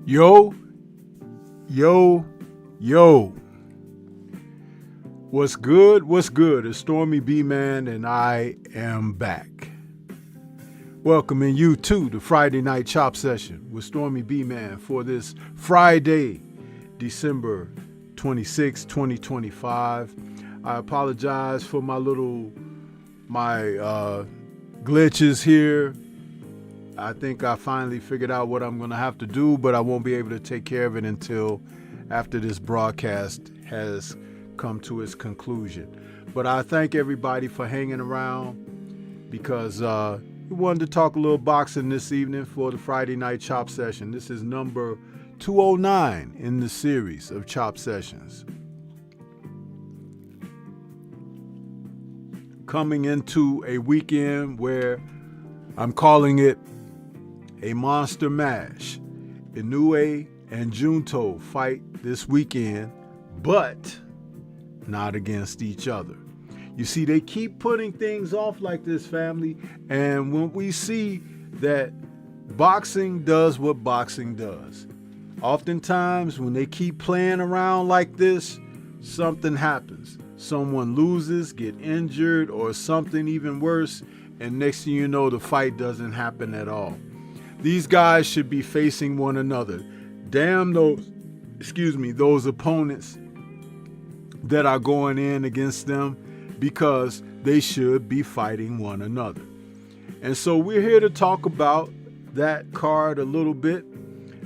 Yo, yo, yo. What's good? What's good? It's Stormy B-Man and I am back. Welcoming you to the Friday Night Chop Session with Stormy B-Man for this Friday, December 26, 2025. I apologize for my glitches here. I think I finally figured out what I'm going to have to do, but I won't be able to take care of it until after this broadcast has come to its conclusion. But I thank everybody for hanging around because we wanted to talk a little boxing this evening for the Friday Night Chop Session. This is number 209 in the series of Chop Sessions. Coming into a weekend where I'm calling it a monster mash. Inoue and Junto fight this weekend, but not against each other. You see, they keep putting things off like this, family, and when we see that boxing does what boxing does, oftentimes when they keep playing around like this, something happens. Someone loses, get injured, or something even worse, and next thing you know, the fight doesn't happen at all. These guys should be facing one another. Damn those opponents that are going in against them, because they should be fighting one another. And so we're here to talk about that card a little bit,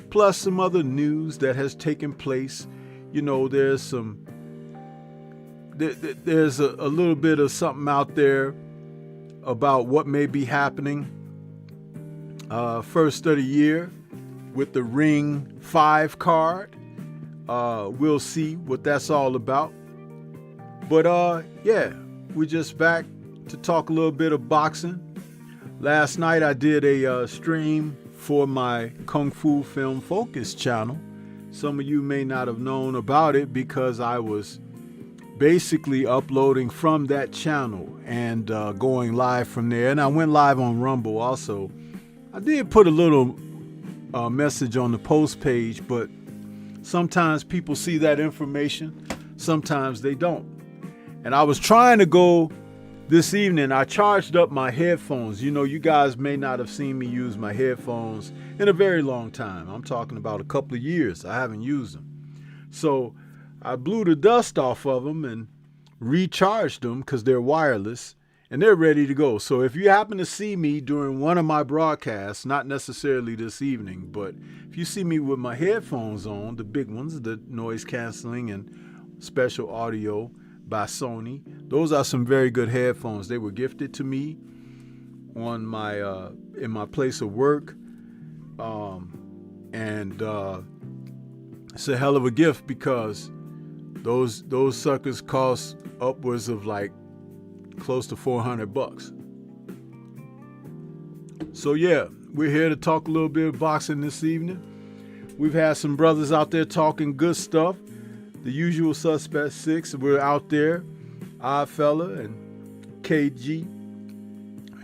plus some other news that has taken place. You know, there's a little bit of something out there about what may be happening first of the year with the Ring 5 card. We'll see what that's all about. But we're just back to talk a little bit of boxing. Last night I did a stream for my Kung Fu Film Focus channel. Some of you may not have known about it because I was basically uploading from that channel and going live from there. And I went live on Rumble also. I did put a little message on the post page, but sometimes people see that information, sometimes they don't. And I was trying to go this evening. I charged up my headphones. You know, you guys may not have seen me use my headphones in a very long time. I'm talking about a couple of years. I haven't used them. So I blew the dust off of them and recharged them because they're wireless and they're ready to go. So if you happen to see me during one of my broadcasts, not necessarily this evening, but if you see me with my headphones on, the big ones, the noise canceling and special audio by Sony, those are some very good headphones. They were gifted to me on my in my place of work, and it's a hell of a gift because those suckers cost upwards of like close to $400. So yeah, we're here to talk a little bit of boxing this evening. We've had some brothers out there talking good stuff. The usual suspect 6 were out there. Odd Fella and KG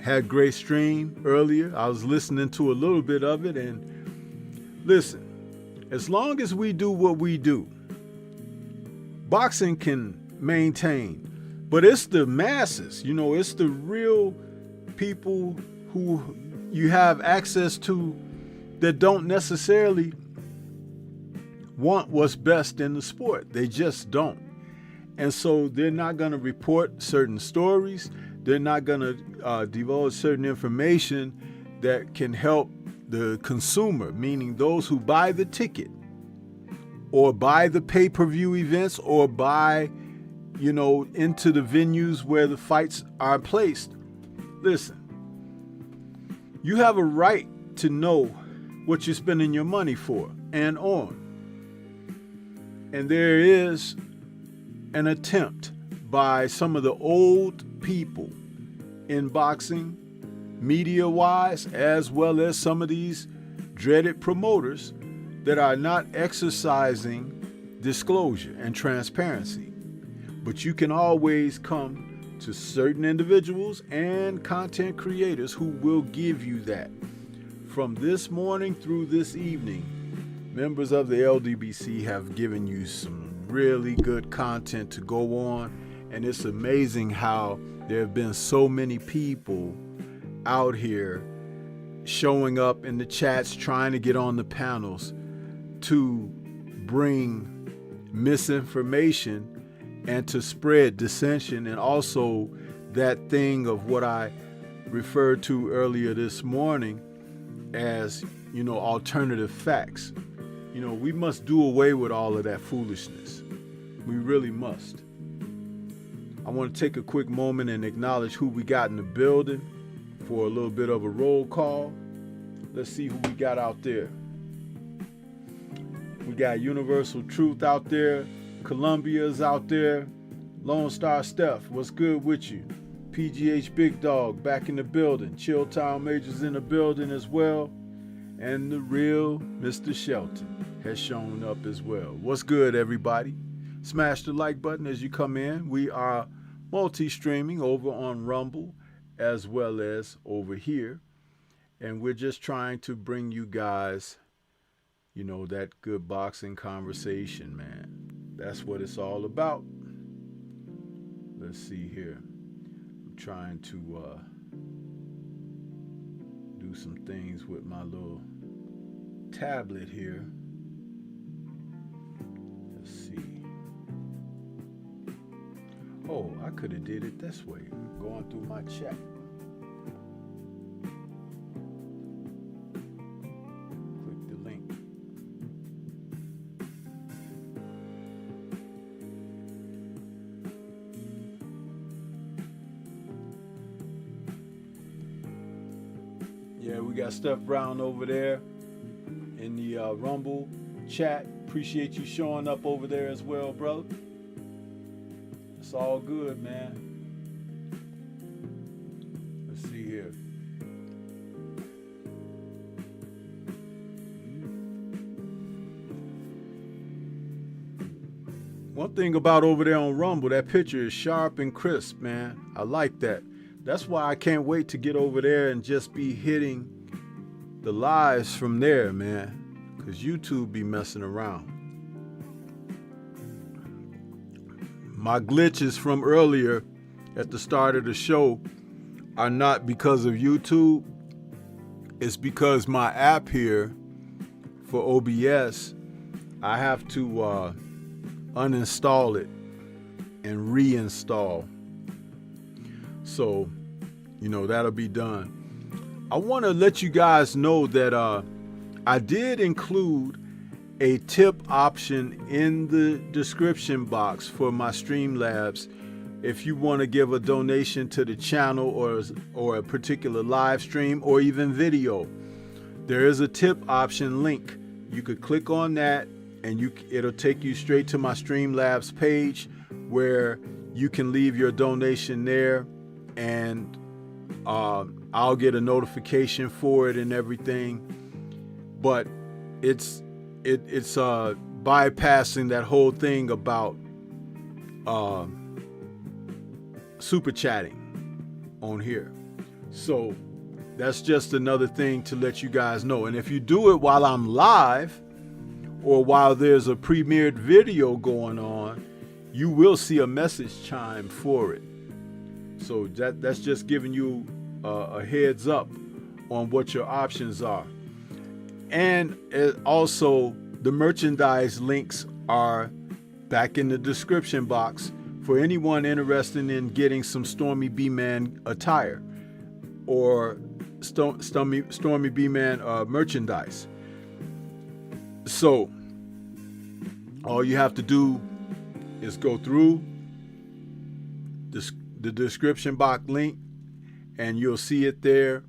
had great stream earlier. I was listening to a little bit of it, and listen, as long as we do what we do, boxing can maintain. But it's the masses, you know, it's the real people who you have access to that don't necessarily want what's best in the sport. They just don't. And so they're not going to report certain stories. They're not going to divulge certain information that can help the consumer, meaning those who buy the ticket or buy the pay-per-view events or buy, you know, into the venues where the fights are placed. Listen, you have a right to know what you're spending your money for and on. And there is an attempt by some of the old people in boxing, media-wise, as well as some of these dreaded promoters that are not exercising disclosure and transparency. But you can always come to certain individuals and content creators who will give you that. From this morning through this evening, members of the LDBC have given you some really good content to go on, and it's amazing how there have been so many people out here showing up in the chats trying to get on the panels to bring misinformation and to spread dissension, and also that thing of what I referred to earlier this morning as, alternative facts. We must do away with all of that foolishness. We really must. I want to take a quick moment and acknowledge who we got in the building for a little bit of a roll call. Let's see who we got out there. We got Universal Truth out there. Columbia's out there. Lone Star Steph, what's good with you? PGH Big Dog back in the building. Chilltown Major's in the building as well. And the real Mr. Shelton has shown up as well. What's good, everybody? Smash the like button as you come in. We are multi-streaming over on Rumble as well as over here. And we're just trying to bring you guys, that good boxing conversation, man. That's what it's all about. Let's see here. I'm trying to do some things with my little tablet here. Let's see. Oh, I could have did it this way. Going through my chat. Click the link. Yeah, we got Steph Brown over there in the Rumble chat. Appreciate you showing up over there as well, brother. It's all good, man. Let's see here. One thing about over there on Rumble, that picture is sharp and crisp, man. I like that. That's why I can't wait to get over there and just be hitting the lives from there, man. Because YouTube be messing around. My glitches from earlier at the start of the show are not because of YouTube. It's because my app here for OBS, I have to uninstall it and reinstall. So, that'll be done. I want to let you guys know that I did include a tip option in the description box for my Streamlabs. If you want to give a donation to the channel or a particular live stream or even video, there is a tip option link. You could click on that and it'll take you straight to my Streamlabs page where you can leave your donation there, and I'll get a notification for it and everything. But it's bypassing that whole thing about super chatting on here. So that's just another thing to let you guys know. And if you do it while I'm live or while there's a premiered video going on, you will see a message chime for it. So that's just giving you a heads up on what your options are. And also, the merchandise links are back in the description box for anyone interested in getting some Stormy B-Man attire or Stormy B-Man merchandise. So, all you have to do is go through the description box link and you'll see it there.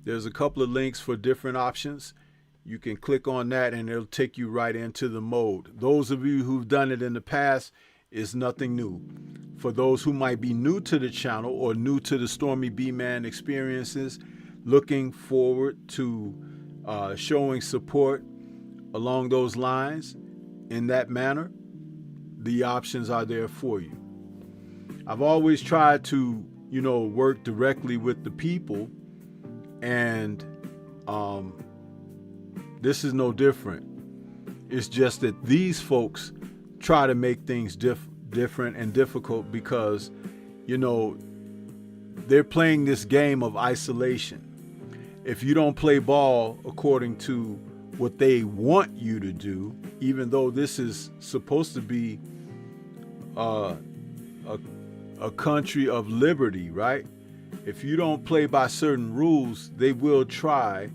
There's a couple of links for different options. You can click on that and it'll take you right into the mode. Those of you who've done it in the past, it's nothing new. For those who might be new to the channel or new to the Stormy B-Man experiences, looking forward to showing support along those lines in that manner, the options are there for you. I've always tried to, work directly with the people, and this is no different. It's just that these folks try to make things different and difficult because, they're playing this game of isolation. If you don't play ball according to what they want you to do, even though this is supposed to be a country of liberty, right? If you don't play by certain rules, they will try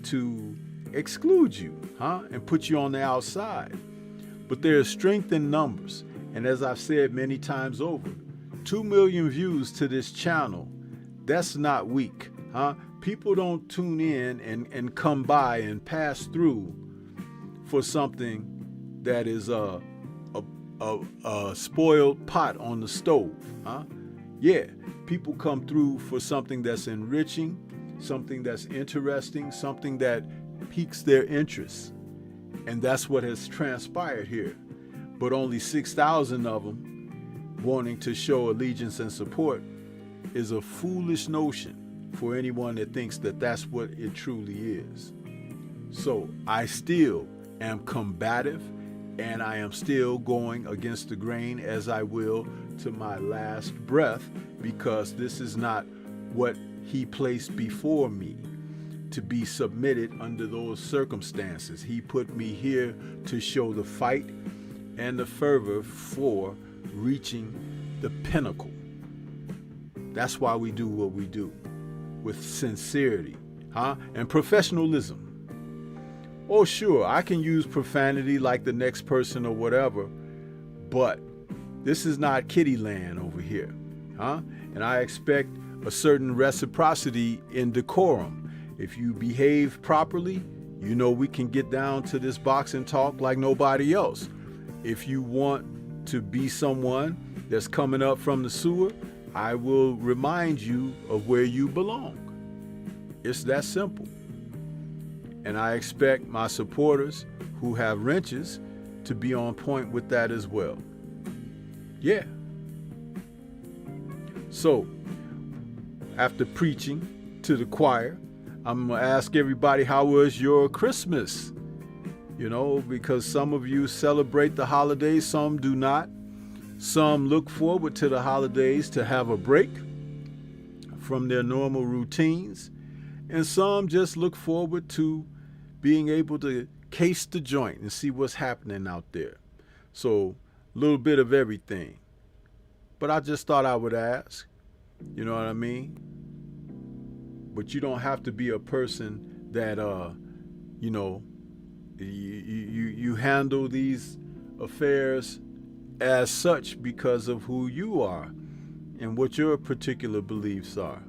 to exclude you, and put you on the outside. But there is strength in numbers. And as I've said many times over, 2 million views to this channel, that's not weak, People don't tune in and come by and pass through for something that is a spoiled pot on the stove, Yeah, people come through for something that's enriching, something that's interesting, something that piques their interest. And that's what has transpired here. But only 6,000 of them wanting to show allegiance and support is a foolish notion for anyone that thinks that that's what it truly is. So I still am combative, and I am still going against the grain, as I will to my last breath, because this is not what he placed before me to be submitted under those circumstances. He put me here to show the fight and the fervor for reaching the pinnacle. That's why we do what we do, with sincerity, and professionalism. Oh, sure, I can use profanity like the next person or whatever, but this is not kiddie land over here, And I expect a certain reciprocity in decorum. If you behave properly, we can get down to this boxing talk like nobody else. If you want to be someone that's coming up from the sewer, I will remind you of where you belong. It's that simple. And I expect my supporters who have wrenches to be on point with that as well. Yeah. So, after preaching to the choir, I'm going to ask everybody, how was your Christmas? Because some of you celebrate the holidays, some do not. Some look forward to the holidays to have a break from their normal routines. And some just look forward to being able to case the joint and see what's happening out there. So, a little bit of everything. But I just thought I would ask. You know what I mean? But you don't have to be a person that, you handle these affairs as such because of who you are and what your particular beliefs are.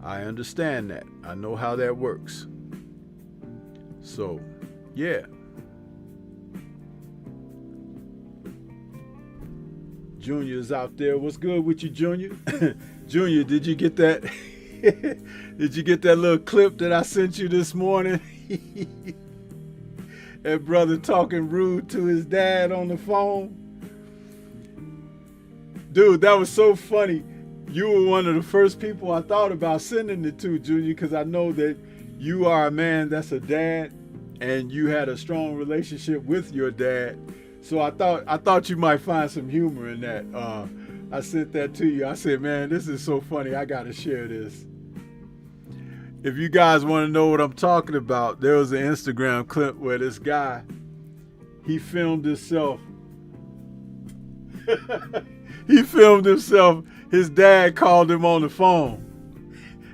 I understand that. I know how that works. So, yeah. Junior's out there. What's good with you, Junior? Junior, did you get that? Did you get that little clip that I sent you this morning? That brother talking rude to his dad on the phone. Dude, that was so funny. You were one of the first people I thought about sending it to, Junior, because I know that you are a man that's a dad and you had a strong relationship with your dad. So I thought you might find some humor in that. I sent that to you. I said, man, this is so funny. I got to share this. If you guys want to know what I'm talking about, there was an Instagram clip where this guy, he filmed himself. He filmed himself. His dad called him on the phone,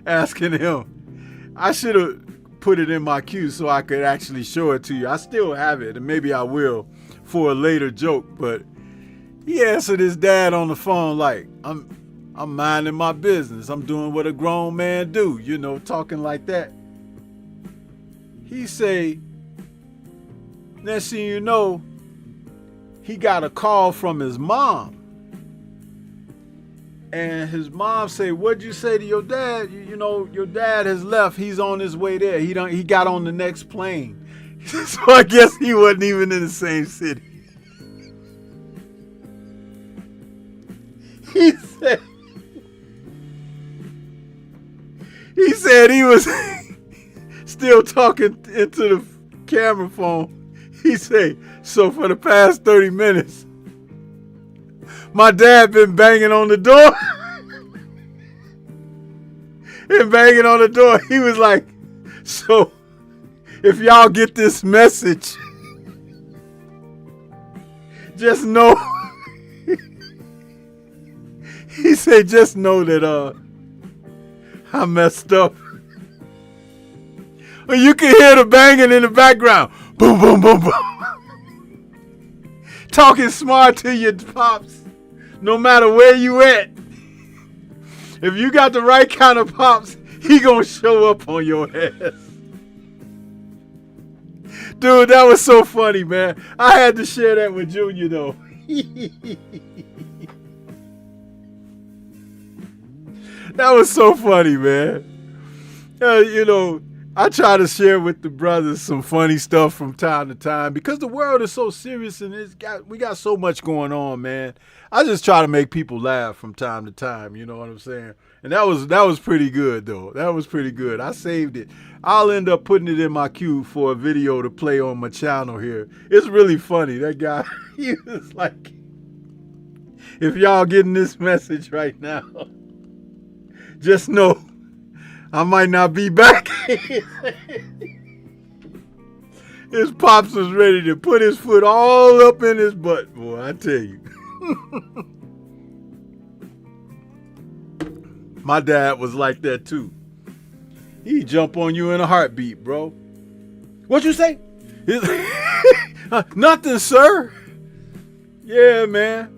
asking him. I should have put it in my queue so I could actually show it to you. I still have it, and maybe I will for a later joke. But he answered his dad on the phone like, I'm minding my business. I'm doing what a grown man do, talking like that. He say, next thing you know, he got a call from his mom. And his mom say, what'd you say to your dad? Your dad has left. He's on his way there. He got on the next plane. So I guess he wasn't even in the same city. He said he was still talking into the camera phone. He say, so for the past 30 minutes, my dad been banging on the door. And banging on the door. He was like, so if y'all get this message, just know. He said, just know that I messed up. You can hear the banging in the background. Boom, boom, boom, boom. Talking smart to your pops, no matter where you at. If you got the right kind of pops, he gonna show up on your ass. Dude, that was so funny, man. I had to share that with Junior, though. That was so funny, man. I try to share with the brothers some funny stuff from time to time because the world is so serious and we got so much going on, man. I just try to make people laugh from time to time, you know what I'm saying? And that was pretty good, though. That was pretty good. I saved it. I'll end up putting it in my queue for a video to play on my channel here. It's really funny. That guy, he was like, if y'all getting this message right now, just know I might not be back. His pops was ready to put his foot all up in his butt, boy, I tell you. My dad was like that too. He'd jump on you in a heartbeat, bro. What you say? Nothing, sir. Yeah, man.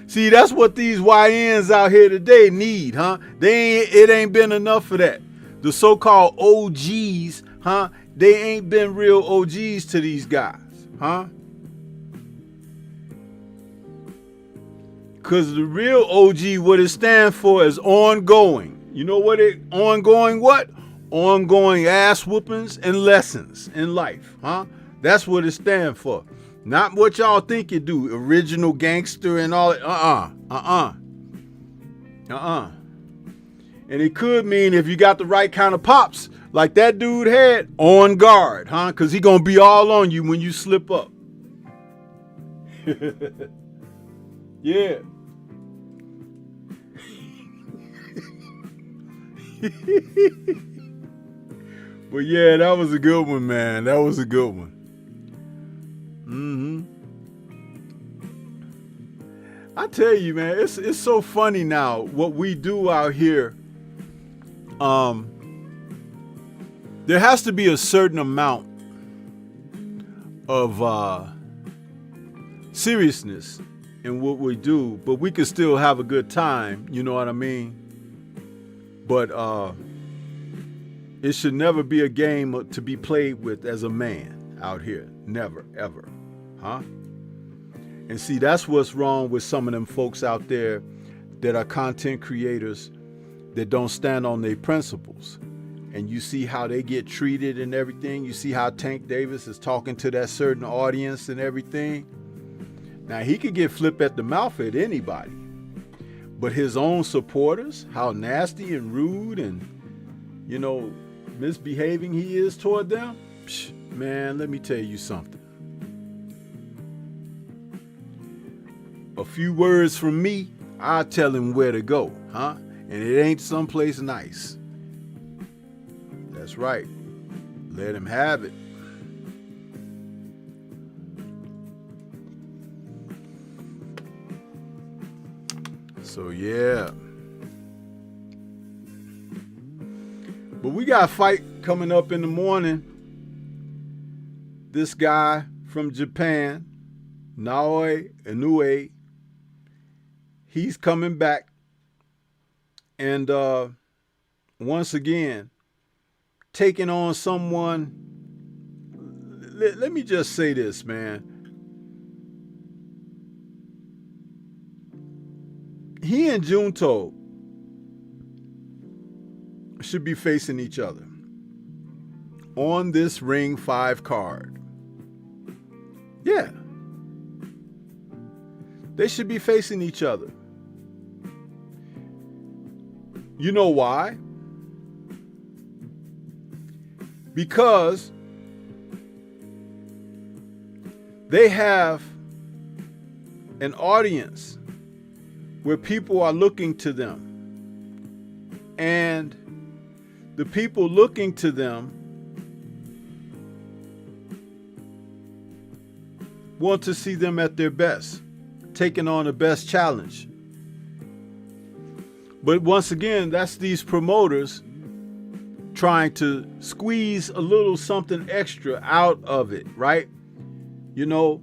See, that's what these YNs out here today need, huh? It ain't been enough of that. The so-called OGs, huh? They ain't been real OGs to these guys, huh? Because the real OG, what it stands for is ongoing. You know what ongoing what? Ongoing ass whoopings and lessons in life, huh? That's what it stands for. Not what y'all think it do. Original gangster and all that. And it could mean if you got the right kind of pops, like that dude had, on guard, huh? Because he gonna be all on you when you slip up. Yeah. But yeah, that was a good one, man. That was a good one. I tell you, man, it's so funny now what we do out here. There has to be a certain amount of seriousness in what we do, but we can still have a good time. You know what I mean? But it should never be a game to be played with as a man out here. Never, ever. Huh? And see, that's what's wrong with some of them folks out there that are content creators that don't stand on their principles. And you see how they get treated and everything. You see how Tank Davis is talking to that certain audience and everything. Now, he could get flipped at the mouth at anybody. But his own supporters, how nasty and rude and, misbehaving he is toward them. Man, let me tell you something. A few words from me, I'll tell him where to go, huh? And it ain't someplace nice. That's right. Let him have it. So, yeah. But we got a fight coming up in the morning. This guy from Japan, Inoue, he's coming back. And once again, taking on someone. Let me just say this, man. He and Junto should be facing each other on this Ring 5 card. Yeah. They should be facing each other. You know why? Because They have an audience where people are looking to them. And the people looking to them want to see them at their best, taking on the best challenge. But once again, that's these promoters trying to squeeze a little something extra out of it, right? You know,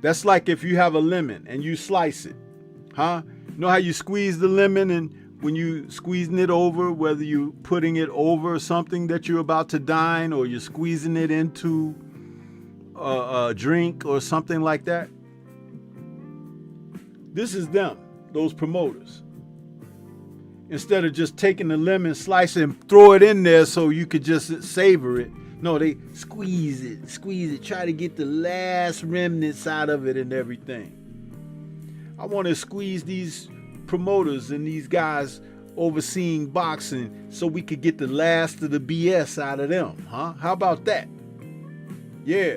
that's like if you have a lemon and you slice it, huh? You know how you squeeze the lemon, and when you squeezing it over, whether you putting it over something that you're about to dine or you're squeezing it into a drink or something like that. This is them, those promoters. Instead of just taking the lemon, slice it, and throw it in there so you could just savor it. No, they squeeze it, try to get the last remnants out of it and everything. I want to squeeze these promoters and these guys overseeing boxing so we could get the last of the BS out of them, huh? How about that? Yeah.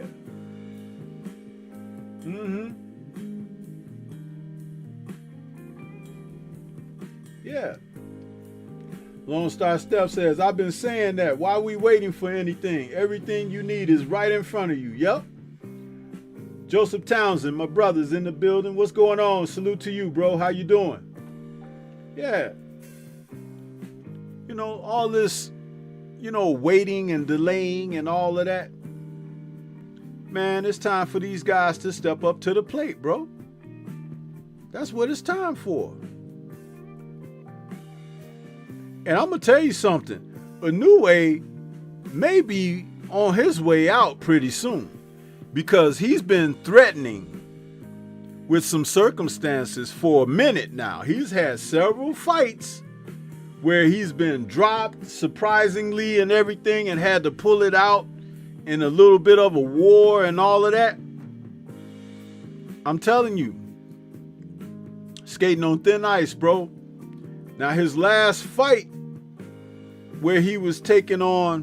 Yeah. Lone Star Steph says, I've been saying that. Why are we waiting for anything? Everything you need is right in front of you. Yep. Joseph Townsend, my brother's in the building. What's going on? Salute to you, bro. How you doing? Yeah. You know, all this, waiting and delaying and all of that. Man, it's time for these guys to step up to the plate, bro. That's what it's time for. And I'm going to tell you something. Inoue may be on his way out pretty soon, because he's been threatening with some circumstances for a minute now. He's had several fights where he's been dropped surprisingly and everything and had to pull it out in a little bit of a war and all of that. I'm telling you, skating on thin ice, bro. Now his last fight where he was taking on,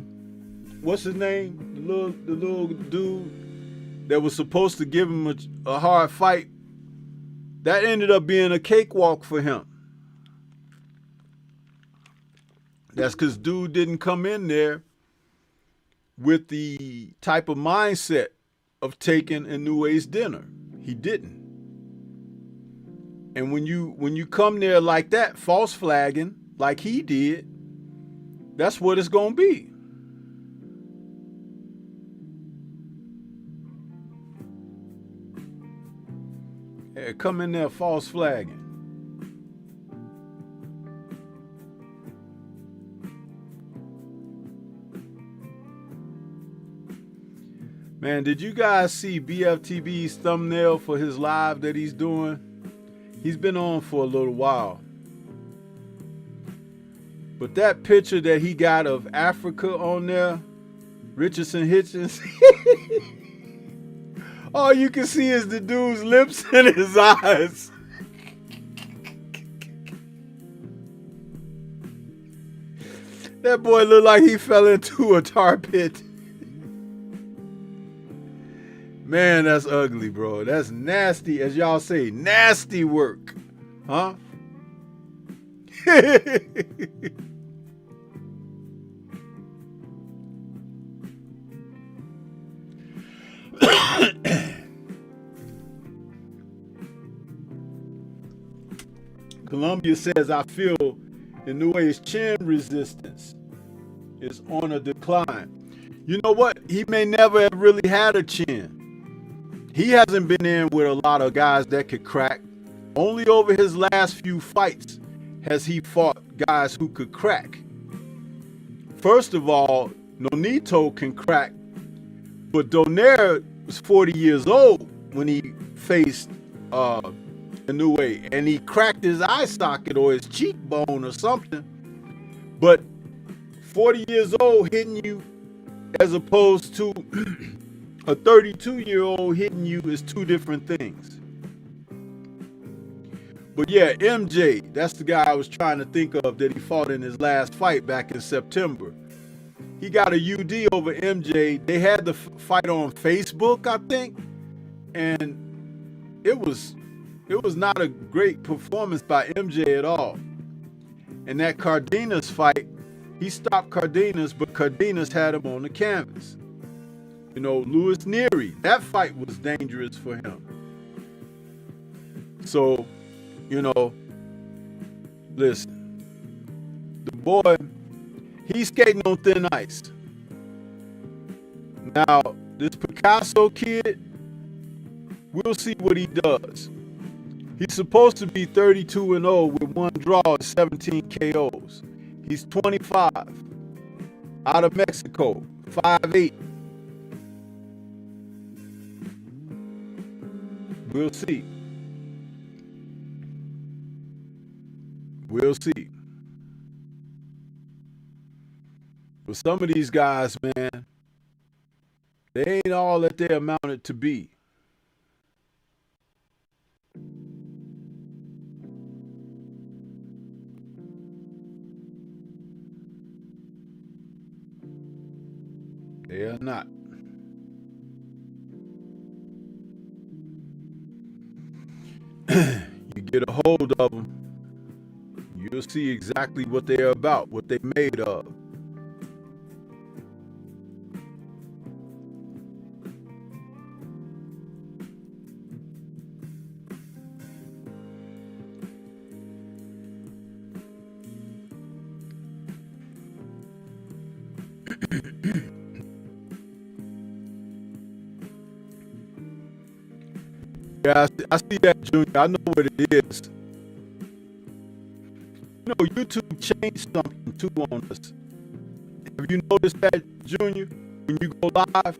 what's his name? The little dude that was supposed to give him a hard fight, that ended up being a cakewalk for him. That's because dude didn't come in there with the type of mindset of taking Inoue's dinner. He didn't. And when you come there like that, false flagging, like he did, that's what it's going to be. Yeah, come in there false flagging. Man, did you guys see BFTB's thumbnail for his live that he's doing? He's been on for a little while. But that picture that he got of Africa on there, Richardson Hitchens, all you can see is the dude's lips and his eyes. That boy looked like he fell into a tar pit. Man, that's ugly, bro. That's nasty, as y'all say, nasty work. Huh? Columbia says, I feel Inoue's chin resistance is on a decline. You know what? He may never have really had a chin. He hasn't been in with a lot of guys that could crack. Only over his last few fights has he fought guys who could crack. First of all, Nonito can crack, but Donaire was 40 years old when he faced Inoue, and he cracked his eye socket or his cheekbone or something. But 40 years old hitting you as opposed to a 32-year-old hitting you is two different things. But yeah, MJ, that's the guy I was trying to think of that he fought in his last fight back in September. He got a UD over MJ. They had the fight on Facebook, I think. And it was not a great performance by MJ at all. And that Cardenas fight, he stopped Cardenas, but Cardenas had him on the canvas. You know, Louis Neary, that fight was dangerous for him. So, you know, listen, the boy, he's skating on thin ice. Now, this Picasso kid, we'll see what he does. He's supposed to be 32-0 with one draw and 17 KOs. He's 25, out of Mexico, 5'8". We'll see. We'll see. But some of these guys, man, they ain't all that they amounted to be. They are not. You get a hold of them, you'll see exactly what they're about, what they're made of. Yeah, I see that, Junior. I know what it is. You know, YouTube changed something too on us. Have you noticed that, Junior? When you go live,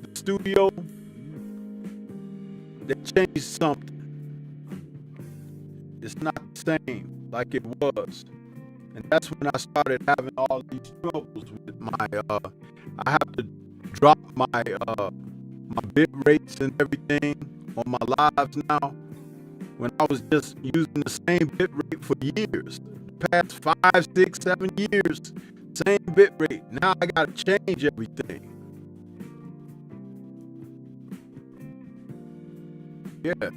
the studio, they changed something. It's not the same like it was. And that's when I started having all these troubles with my, I have to drop my my bit rates and everything on my lives now, when I was just using the same bit rate for years. The past 5, 6, 7 years, same bit rate. Now I gotta change everything. Yeah.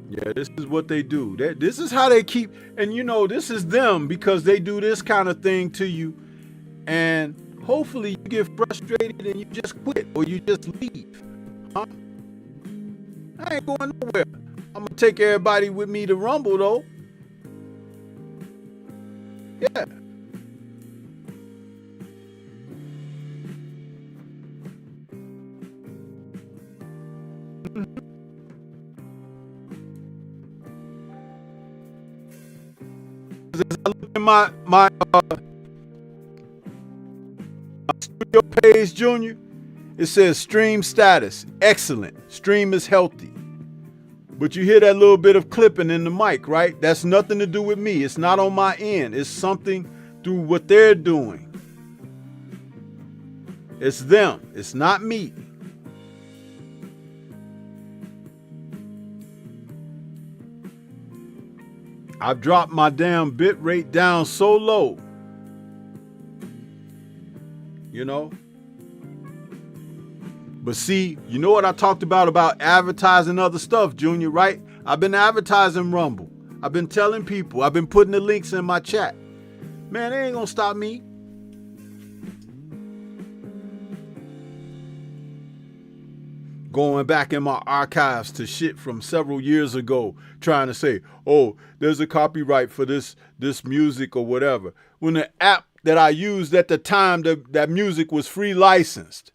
Yeah, this is what they do. This is how they keep, and you know, this is them because they do this kind of thing to you, and hopefully you get frustrated and you just quit or you just leave. Huh? I ain't going nowhere. I'm gonna take everybody with me to Rumble though. Yeah. As I look at my studio page, Junior, it says stream status excellent. Stream is healthy. But you hear that little bit of clipping in the mic, right? That's nothing to do with me. It's not on my end. It's something through what they're doing. It's them. It's not me. I've dropped my damn bit rate down so low. You know? But see, you know what I talked about advertising other stuff, Junior, right? I've been advertising Rumble. I've been telling people. I've been putting the links in my chat. Man, they ain't gonna stop me. Going back in my archives to shit from several years ago, trying to say, oh, there's a copyright for this music or whatever. When the app that I used at the time, that music was free licensed.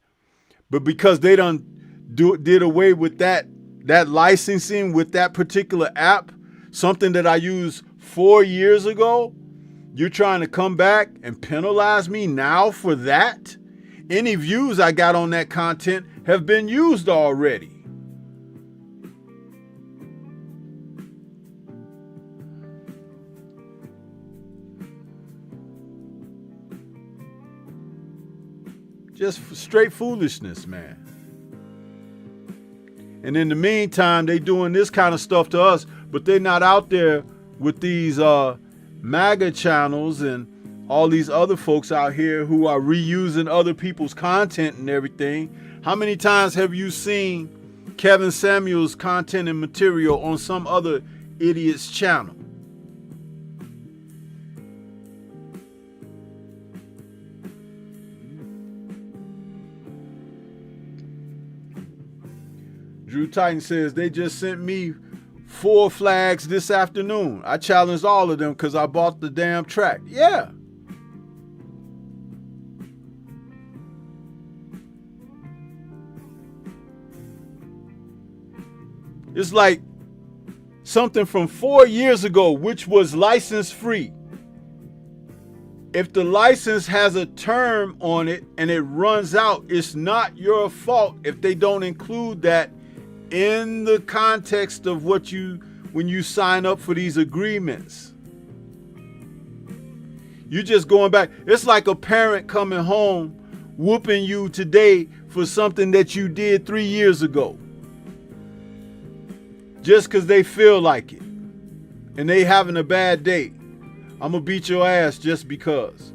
But because they did away with that licensing with that particular app, something that I used 4 years ago, you're trying to come back and penalize me now for that? Any views I got on that content have been used already. Just straight foolishness, man. And in the meantime, they doing this kind of stuff to us, but they're not out there with these MAGA channels and all these other folks out here who are reusing other people's content and everything. How many times have you seen Kevin Samuels' content and material on some other idiot's channel? Drew Titan says, they just sent me 4 flags this afternoon. I challenged all of them because I bought the damn track. Yeah. It's like something from 4 years ago, which was license free. If the license has a term on it and it runs out, it's not your fault if they don't include that in the context of when you sign up for these agreements. You're just going back. It's like a parent coming home whooping you today for something that you did 3 years ago. Just because they feel like it and they having a bad day. I'm going to beat your ass just because.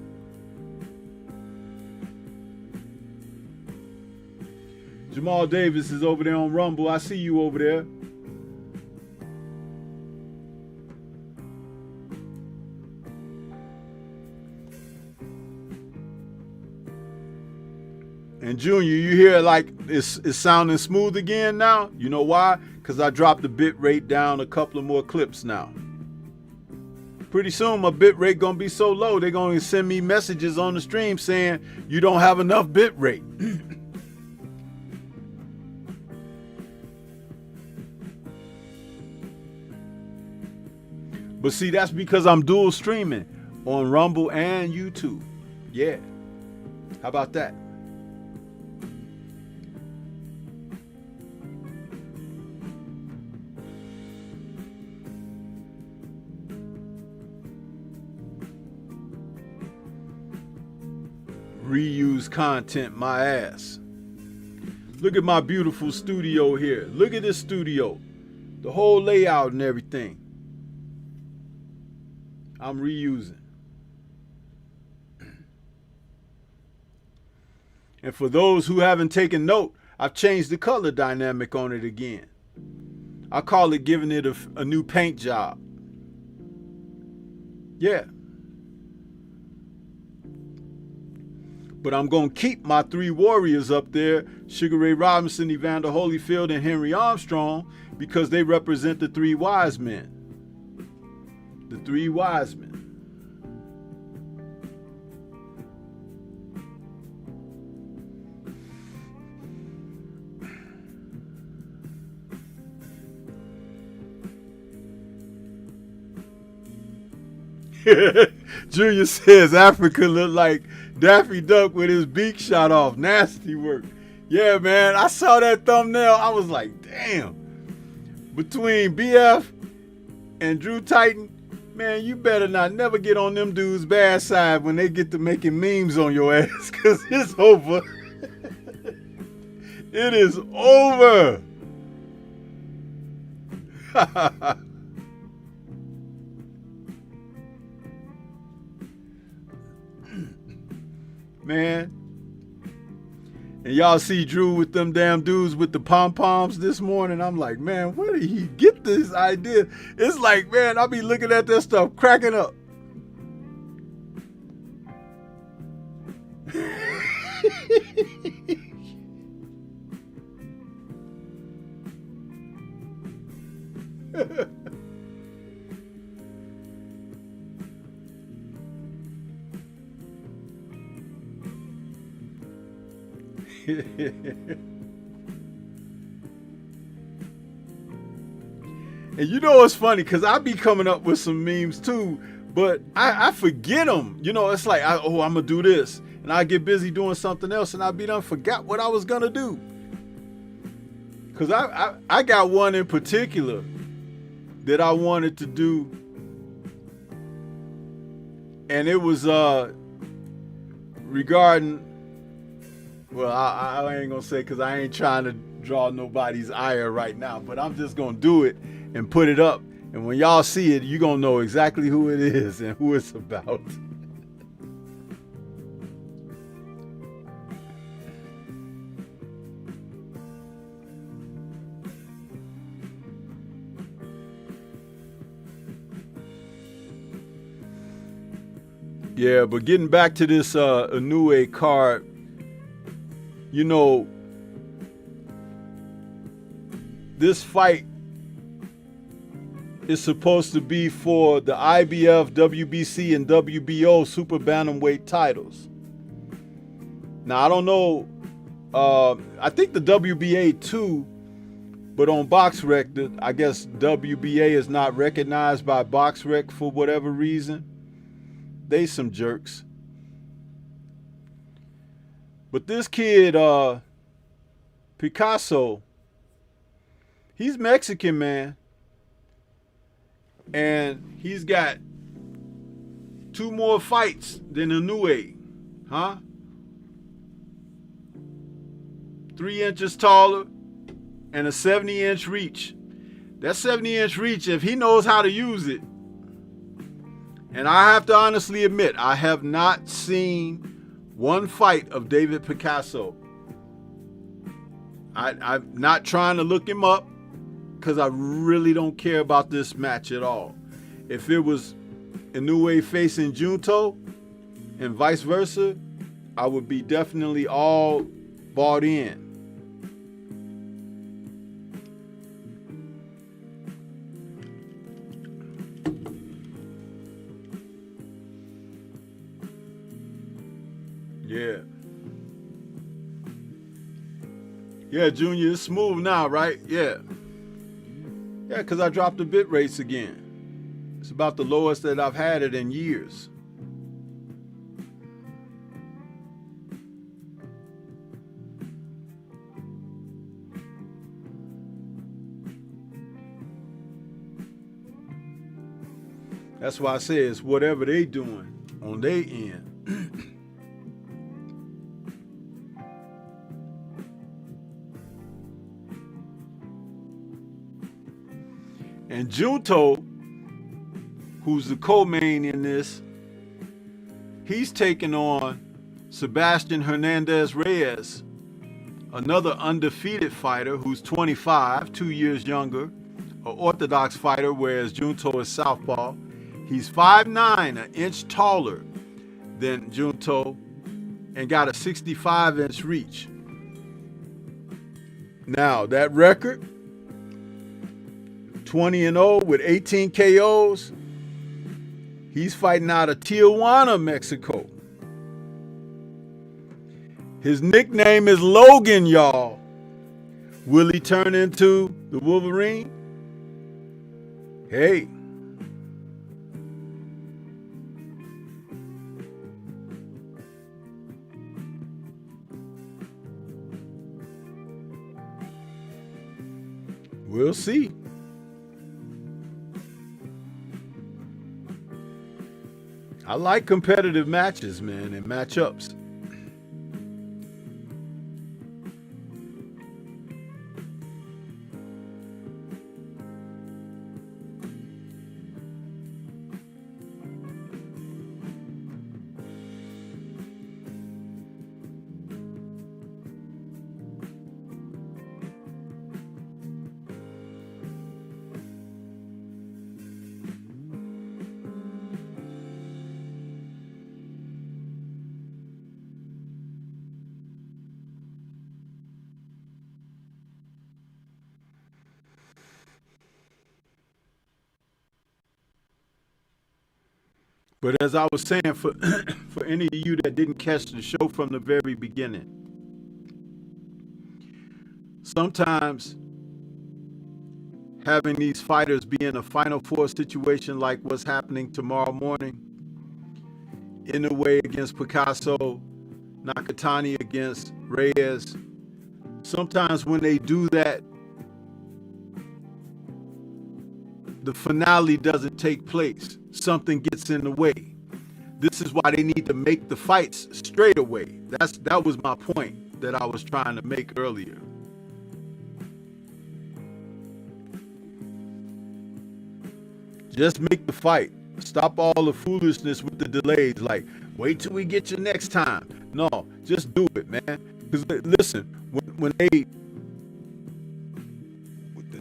Jamal Davis is over there on Rumble. I see you over there. And Junior, you hear like it's sounding smooth again now? You know why? Because I dropped the bit rate down a couple of more clips now. Pretty soon my bit rate gonna be so low, they're gonna send me messages on the stream saying you don't have enough bit rate. But see, that's because I'm dual streaming on Rumble and YouTube. Yeah. How about that? Reuse content, my ass. Look at my beautiful studio here. Look at this studio. The whole layout and everything. I'm reusing. And for those who haven't taken note, I've changed the color dynamic on it again. I call it giving it a new paint job. Yeah. But I'm going to keep my 3 warriors up there, Sugar Ray Robinson, Evander Holyfield, and Henry Armstrong, because they represent the 3 wise men. The 3 wise men. Junior says Africa look like Daffy Duck with his beak shot off. Nasty work. Yeah, man. I saw that thumbnail. I was like, damn. Between BF and Drew Titan, man, you better not never get on them dudes' bad side when they get to making memes on your ass, because it's over. It is over. Man. And y'all see Drew with them damn dudes with the pom-poms this morning. I'm like, man, where did he get this idea? It's like, man, I'll be looking at that stuff cracking up. And you know what's funny, because I be coming up with some memes too, but I forget them. You know, it's like, I'm going to do this. And I get busy doing something else, and I be done forgot what I was going to do. Because I got one in particular that I wanted to do. And it was regarding, well, I ain't going to say, because I ain't trying to draw nobody's ire right now, but I'm just going to do it and put it up. And when y'all see it, you're going to know exactly who it is and who it's about. Yeah, but getting back to this Inoue card, you know, this fight is supposed to be for the IBF, WBC, and WBO super bantamweight titles. Now, I don't know. I think the WBA too, but on BoxRec, I guess WBA is not recognized by BoxRec for whatever reason. They some jerks. But this kid, Picasso, he's Mexican, man. And he's got 2 more fights than Inoue. Huh? 3 inches taller and a 70-inch reach. That 70-inch reach, if he knows how to use it, and I have to honestly admit, I have not seen one fight of David Picasso. I'm not trying to look him up because I really don't care about this match at all. If it was Inoue facing Junto and vice versa, I would be definitely all bought in. Yeah. Yeah, Junior, it's smooth now, right? Yeah. Yeah, because I dropped the bit rates again. It's about the lowest that I've had it in years. That's why I say it's whatever they doing on their end. And Junto, who's the co-main in this, he's taking on Sebastian Hernandez Reyes, another undefeated fighter who's 25, 2 years younger, an orthodox fighter, whereas Junto is southpaw. He's 5'9", an inch taller than Junto, and got a 65-inch reach. Now, that record, 20-0 with 18 KOs. He's fighting out of Tijuana, Mexico. His nickname is Logan, y'all. Will he turn into the Wolverine? Hey. We'll see. I like competitive matches, man, and matchups. But as I was saying, for any of you that didn't catch the show from the very beginning, sometimes having these fighters be in a Final Four situation like what's happening tomorrow morning, Inoue against Picasso, Nakatani against Reyes, sometimes when they do that, the finale doesn't take place. Something gets in the way. This is why they need to make the fights straight away. That was my point that I was trying to make earlier. Just make the fight. Stop all the foolishness with the delays. Like, wait till we get you next time. No, just do it, man. Because listen, when they...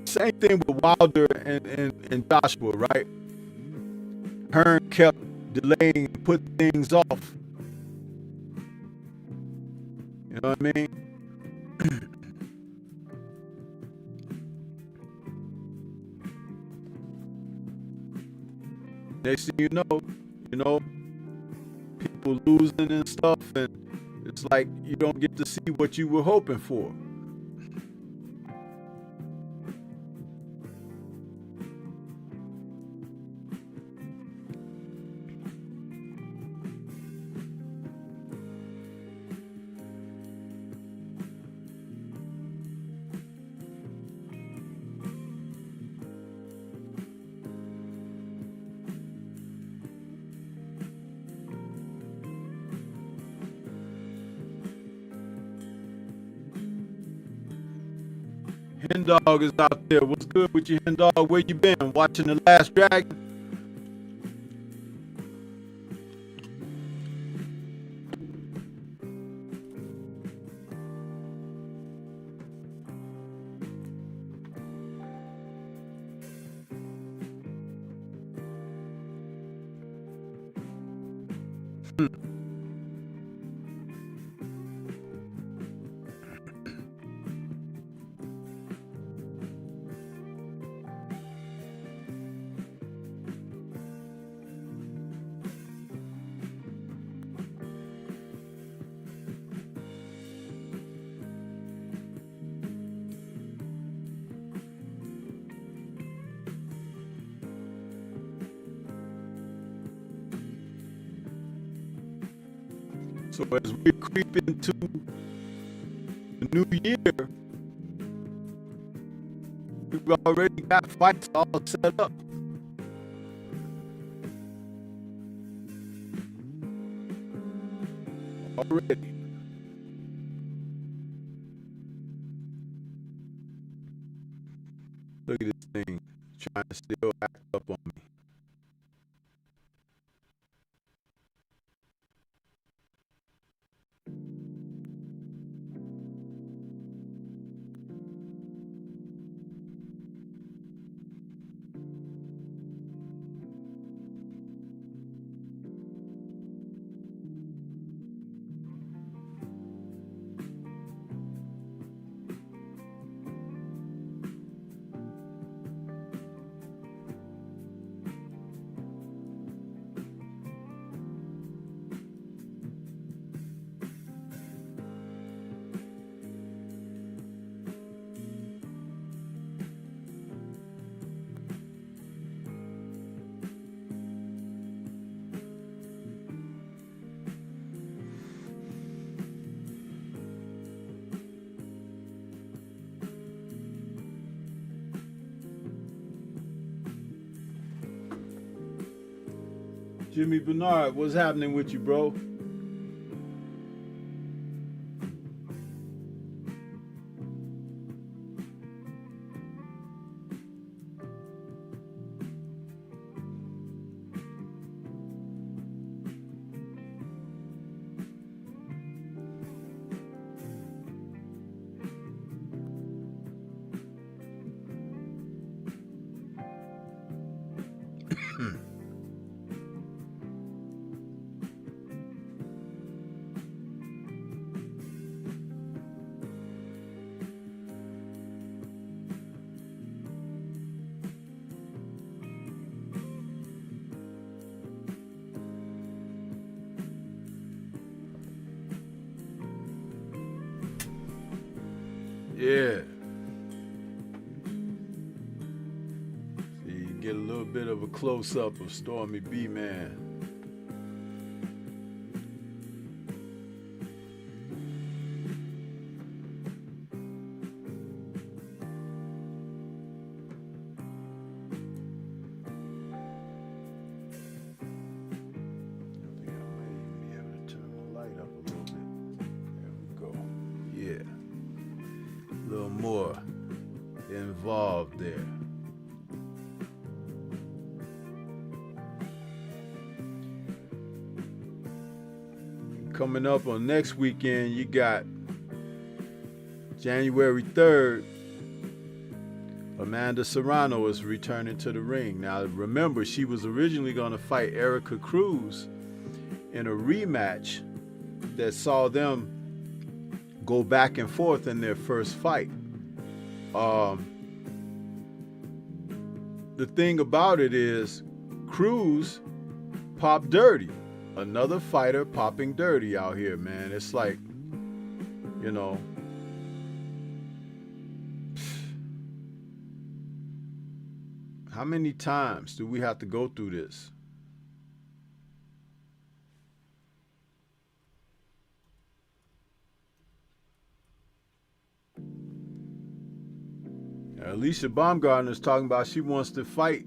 Same thing with Wilder and Joshua, right? Hearn kept delaying and put things off. You know what I mean? Next thing you know, people losing and stuff, and it's like you don't get to see what you were hoping for. Hen Dog is out there. What's good with you, Hen Dog? Where you been? Watching The Last Dragon? So as we creep into the new year, we've already got fights all set up. Already. Look at this thing trying to still act up on me. Jimmy Bernard, what's happening with you, bro? Yeah. So you get a little bit of a close-up of Stormy B, man. More involved there. Coming up on next weekend, you got January 3rd, a Amanda Serrano is returning to the ring. Now, remember, she was originally going to fight Erica Cruz in a rematch that saw them go back and forth in their first fight. The thing about it is, Cruz popped dirty. Another fighter popping dirty out here, man. It's like, you know, how many times do we have to go through this? Now, Alicia Baumgartner is talking about she wants to fight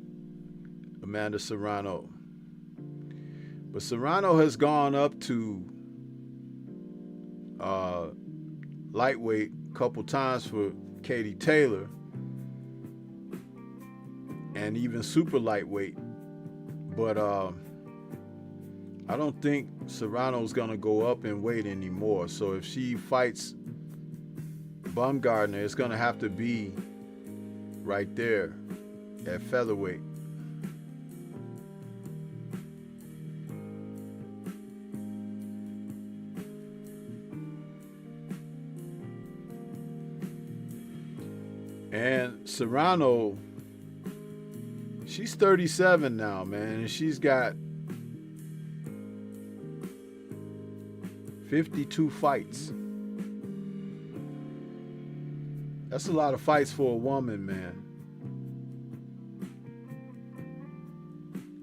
Amanda Serrano. But Serrano has gone up to lightweight a couple times for Katie Taylor, and even super lightweight. But I don't think Serrano's going to go up in weight anymore. So if she fights Baumgartner, it's going to have to be right there at featherweight. And Serrano, she's 37 now, man, and she's got 52 fights. That's a lot of fights for a woman, man.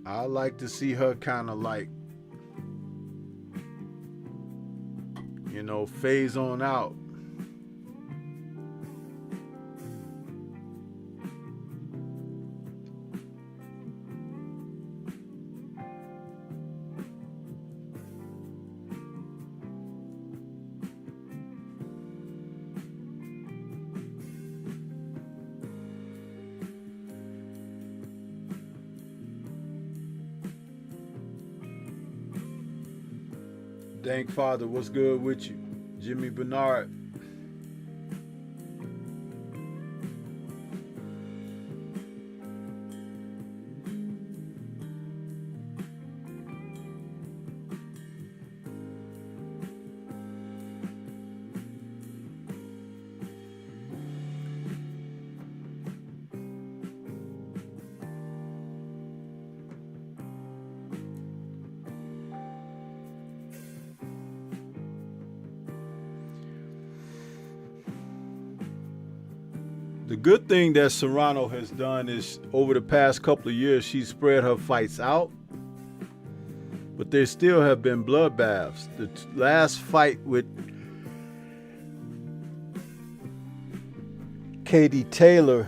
I like to see her kind of like, you know, phase on out. Thank Father, what's good with you? Jimmy Bernard. The good thing that Serrano has done is over the past couple of years, she's spread her fights out, but there still have been bloodbaths. The last fight with Katie Taylor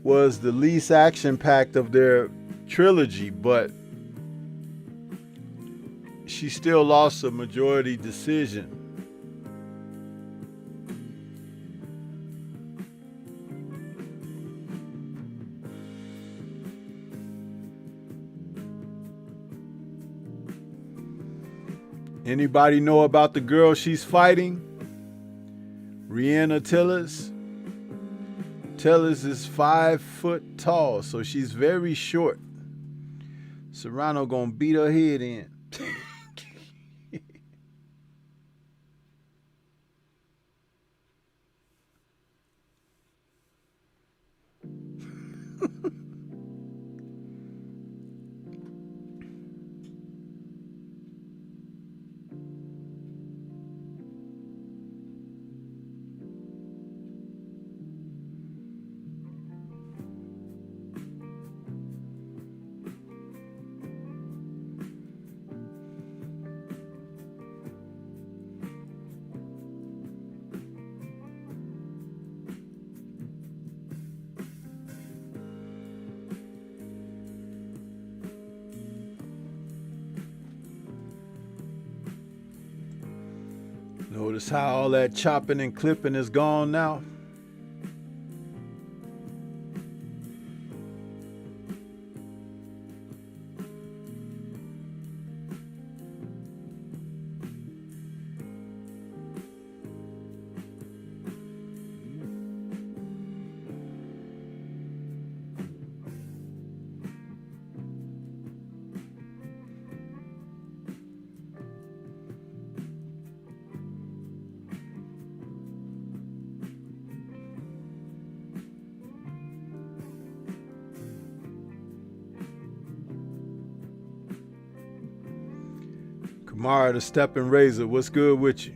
was the least action-packed of their trilogy, but she still lost a majority decision. Anybody know about the girl she's fighting? Rihanna Tillis. Tillis is 5 foot tall, so she's very short. Serrano gonna beat her head in. Notice how all that chopping and clipping is gone now? Kamara the Stepping Razor, what's good with you?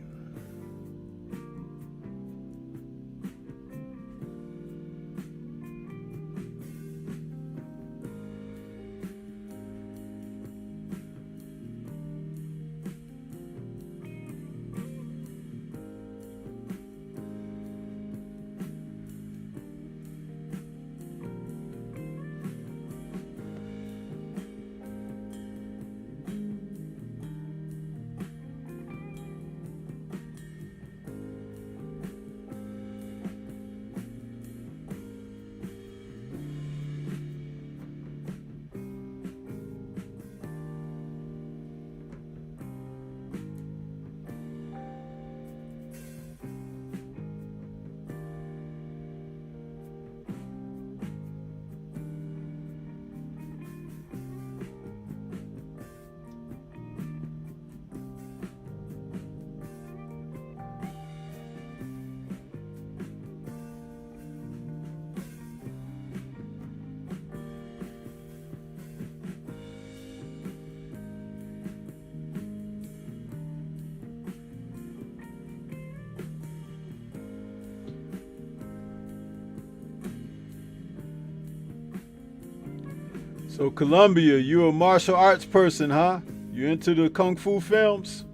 So Columbia, you a martial arts person, huh? You into the kung fu films?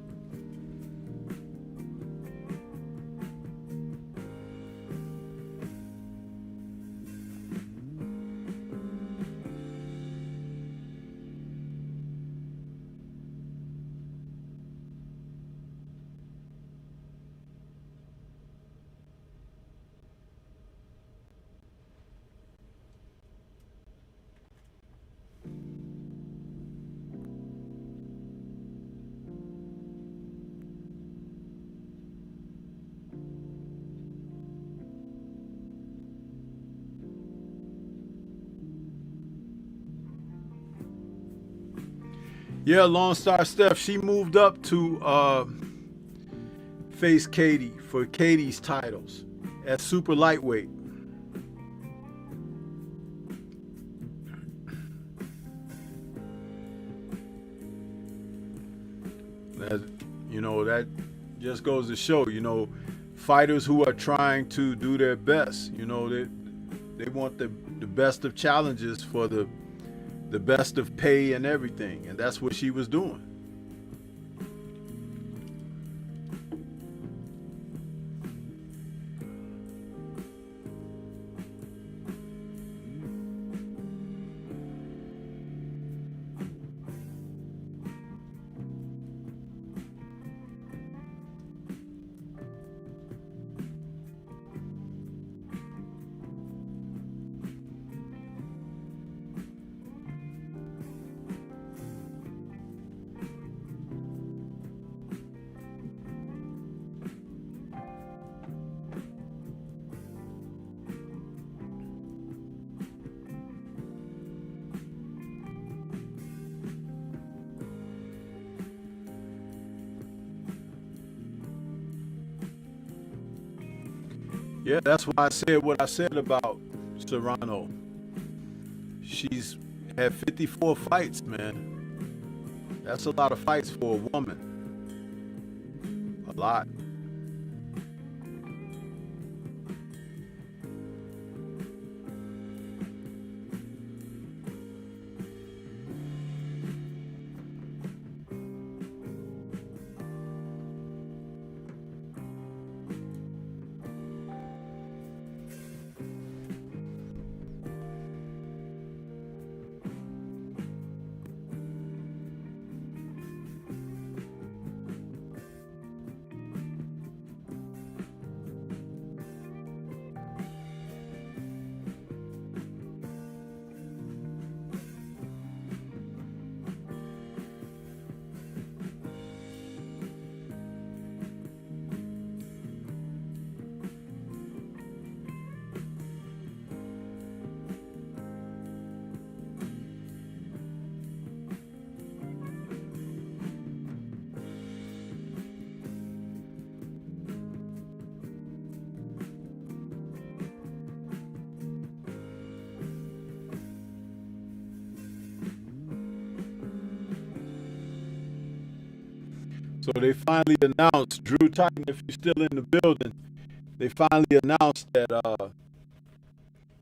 Yeah, Lone Star Steph, she moved up to face Katie for Katie's titles at super lightweight. That, that just goes to show, fighters who are trying to do their best, they want the best of challenges for the best of pay and everything, and that's what she was doing. Yeah, that's why I said what I said about Serrano. She's had 54 fights, man. That's a lot of fights for a woman. A lot. So they finally announced, Drew Titan, if you're still in the building, they finally announced that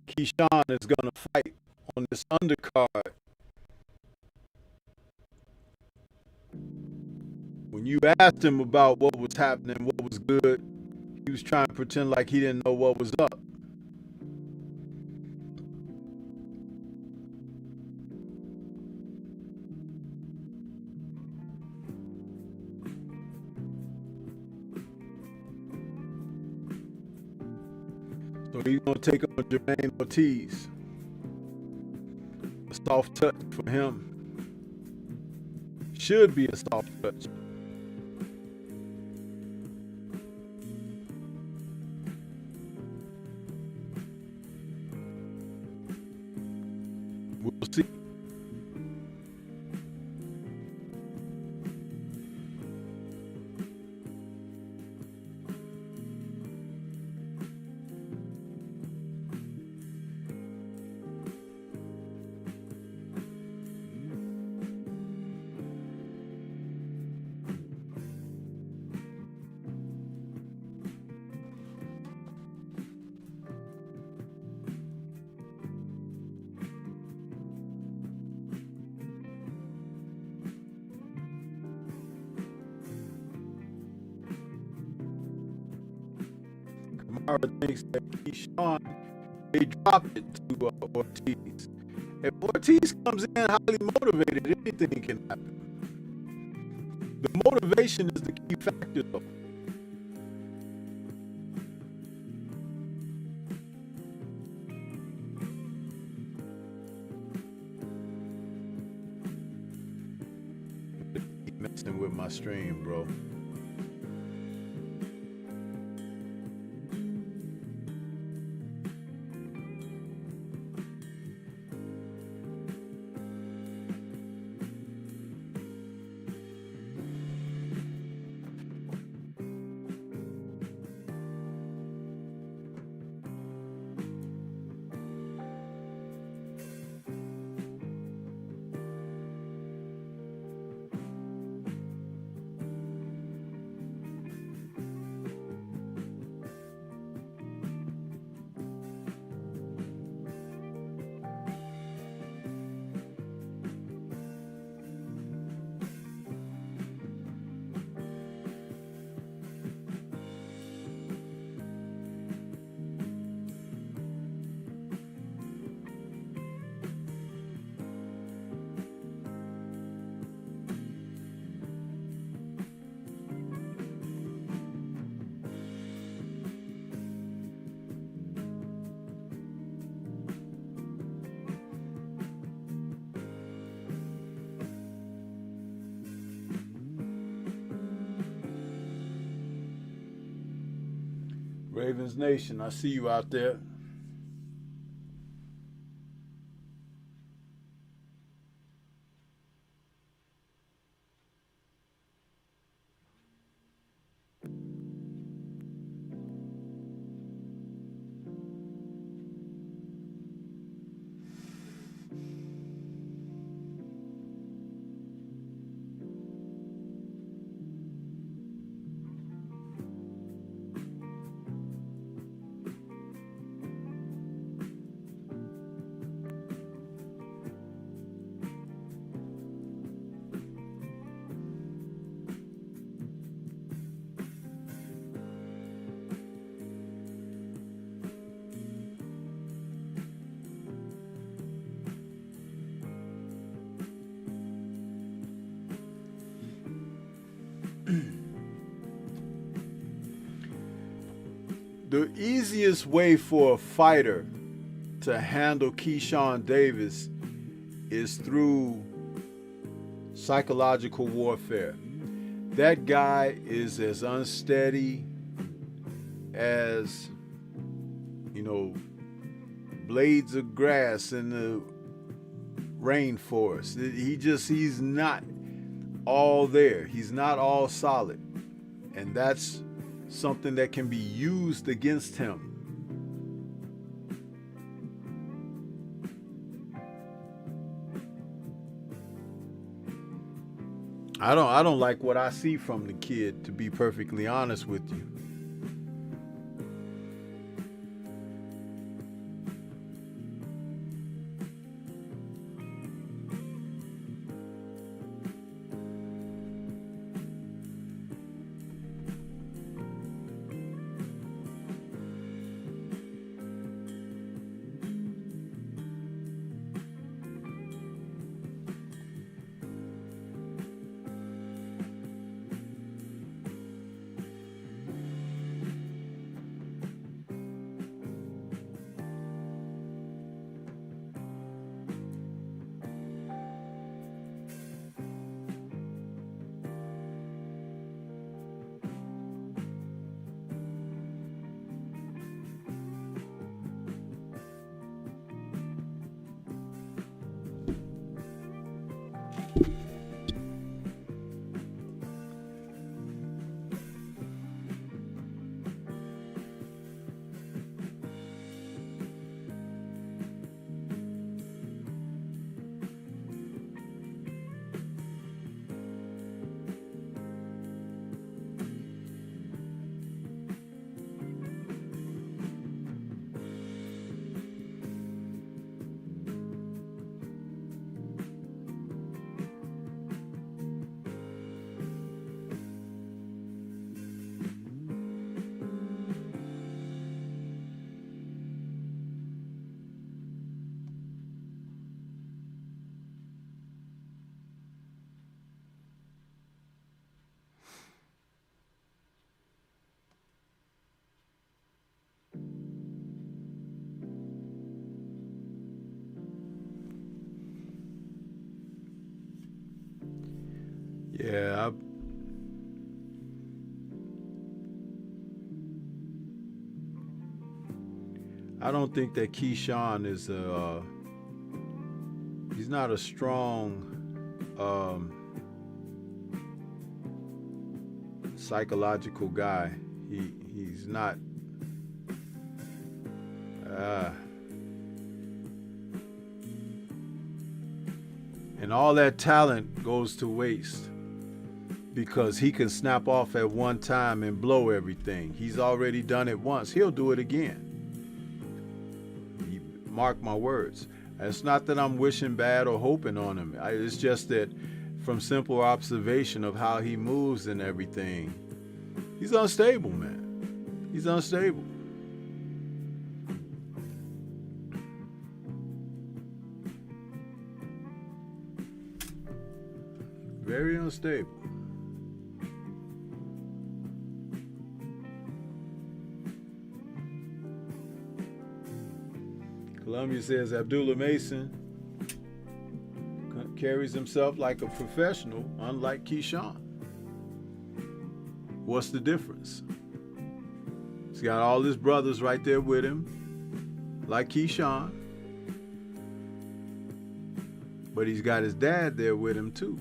Keyshawn is going to fight on this undercard. When you asked him about what was happening, what was good, he was trying to pretend like he didn't know what was up. So he's going to take on Jermaine Ortiz. A soft touch for him. Should be a soft touch. We'll see. Kamara thinks that Keyshawn may drop it to Ortiz. If Ortiz comes in highly motivated, anything can happen. The motivation is the key factor, though. Keep messing with my stream, bro. Ravens Nation, I see you out there. The easiest way for a fighter to handle Keyshawn Davis is through psychological warfare. That guy is as unsteady as, blades of grass in the rainforest. He's not all there. He's not all solid. And that's something that can be used against him. I don't like what I see from the kid, to be perfectly honest with you. Yeah, I don't think that Keyshawn is a. He's not a strong um, psychological guy. He's not. Uh, and all that talent goes to waste because he can snap off at one time and blow everything. He's already done it once. He'll do it again. Mark my words. It's not that I'm wishing bad or hoping on him. It's just that from simple observation of how he moves and everything, he's unstable, man. He's unstable. Very unstable. Columbia says Abdullah Mason carries himself like a professional, unlike Keyshawn. What's the difference? He's got all his brothers right there with him, like Keyshawn. But he's got his dad there with him too.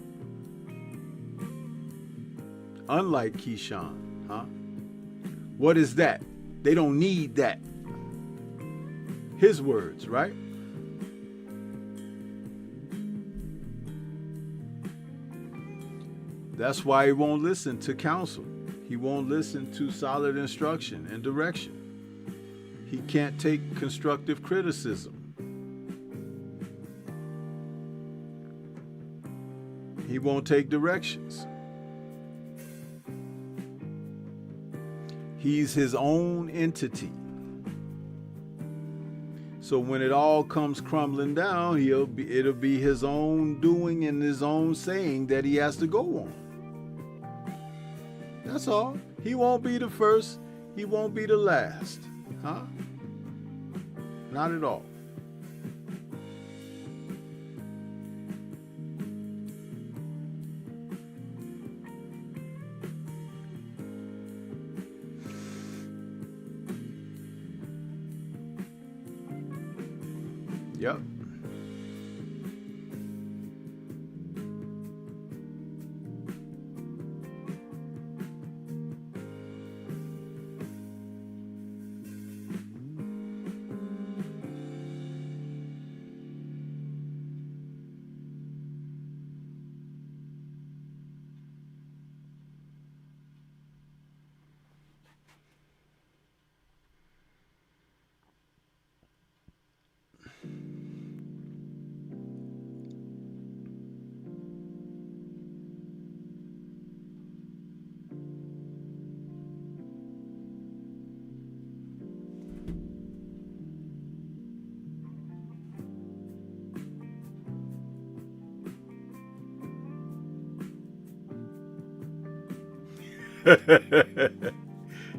Unlike Keyshawn, huh? What is that? They don't need that. His words, right? That's why he won't listen to counsel. He won't listen to solid instruction and direction. He can't take constructive criticism. He won't take directions. He's his own entity. So when it all comes crumbling down, it'll be his own doing and his own saying that he has to go on. That's all. He won't be the first. He won't be the last. Huh? Not at all. Yep.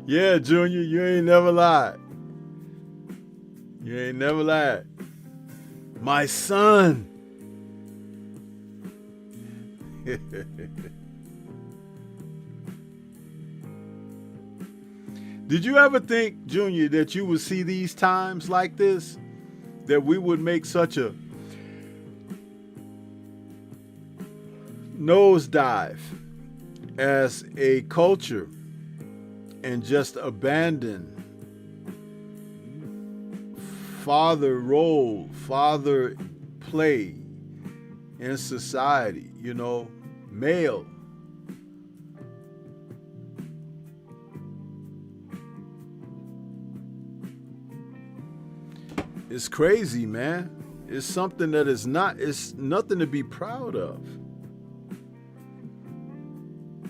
Yeah, Junior, you ain't never lied. You ain't never lied. My son. Did you ever think, Junior, that you would see these times like this? That we would make such a nosedive as a culture and just abandon father role, father play in society, male. It's crazy, man. It's something that it's nothing to be proud of.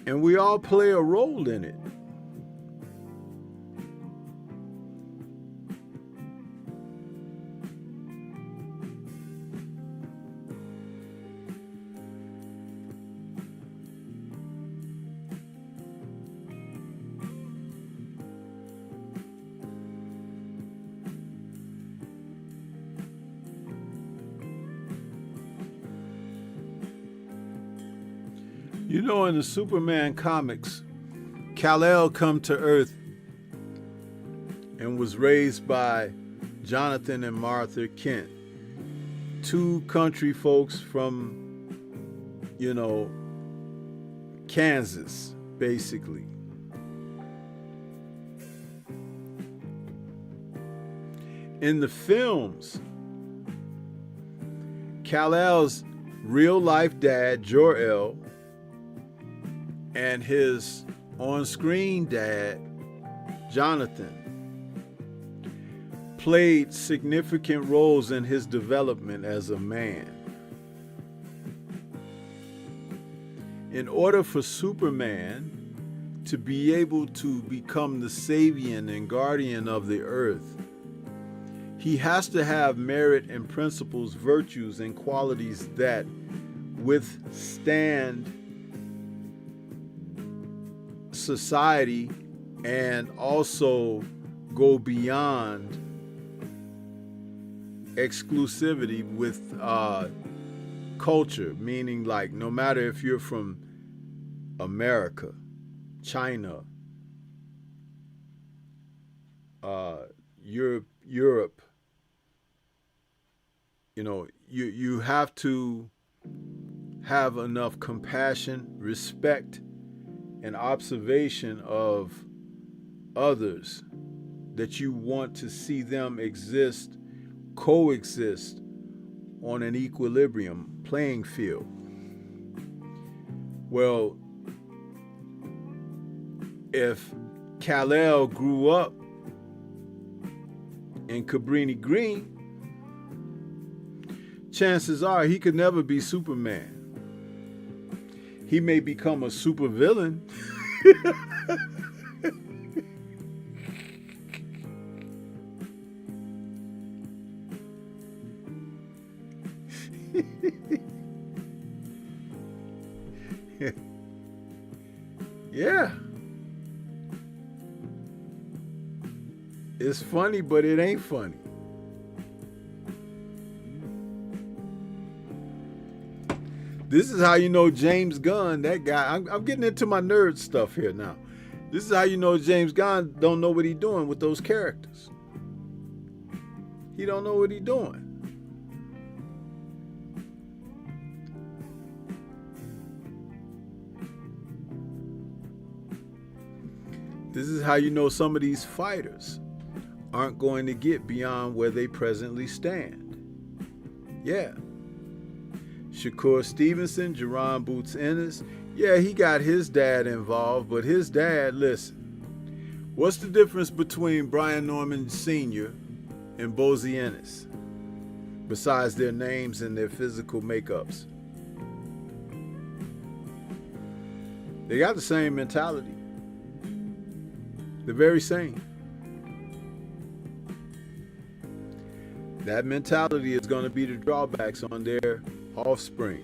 And we all play a role in it. In the Superman comics, Kal-El come to Earth and was raised by Jonathan and Martha Kent, two country folks from, Kansas, basically. In the films, Kal-El's real-life dad, Jor-El, and his on-screen dad, Jonathan, played significant roles in his development as a man. In order for Superman to be able to become the savior and guardian of the earth, he has to have merit and principles, virtues, and qualities that withstand society and also go beyond exclusivity with culture, meaning like no matter if you're from America, China, Europe, you have to have enough compassion, respect, and observation of others that you want to see them coexist on an equilibrium playing field. Well, if Kal-El grew up in Cabrini Green, chances are he could never be Superman. He may become a supervillain. Yeah. It's funny, but it ain't funny. This is how you know James Gunn, that guy. I'm getting into my nerd stuff here now. This is how you know James Gunn don't know what he's doing with those characters. He don't know what he's doing. This is how you know some of these fighters aren't going to get beyond where they presently stand. Yeah. Shakur Stevenson, Jerron Boots Ennis, yeah, he got his dad involved, but his dad, listen, what's the difference between Brian Norman Sr. and Bozie Ennis, besides their names and their physical makeups? They got the same mentality. The very same. That mentality is going to be the drawbacks on their offspring.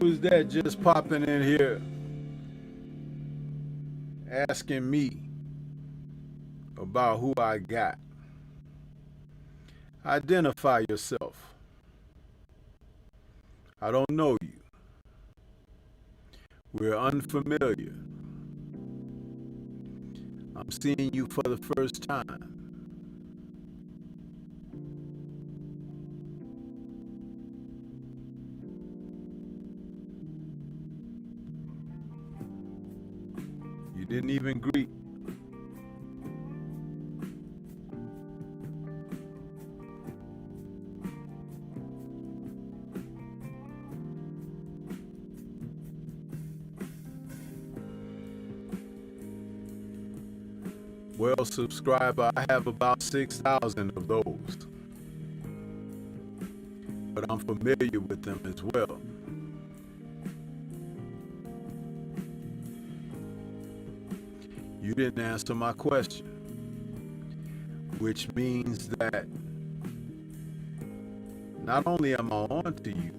Who is that just popping in here asking me about who I got? Identify yourself. I don't know you. We're unfamiliar. I'm seeing you for the first time. You didn't even greet. Well, subscriber, I have about 6,000 of those. But I'm familiar with them as well. You didn't answer my question, which means that not only am I on to you,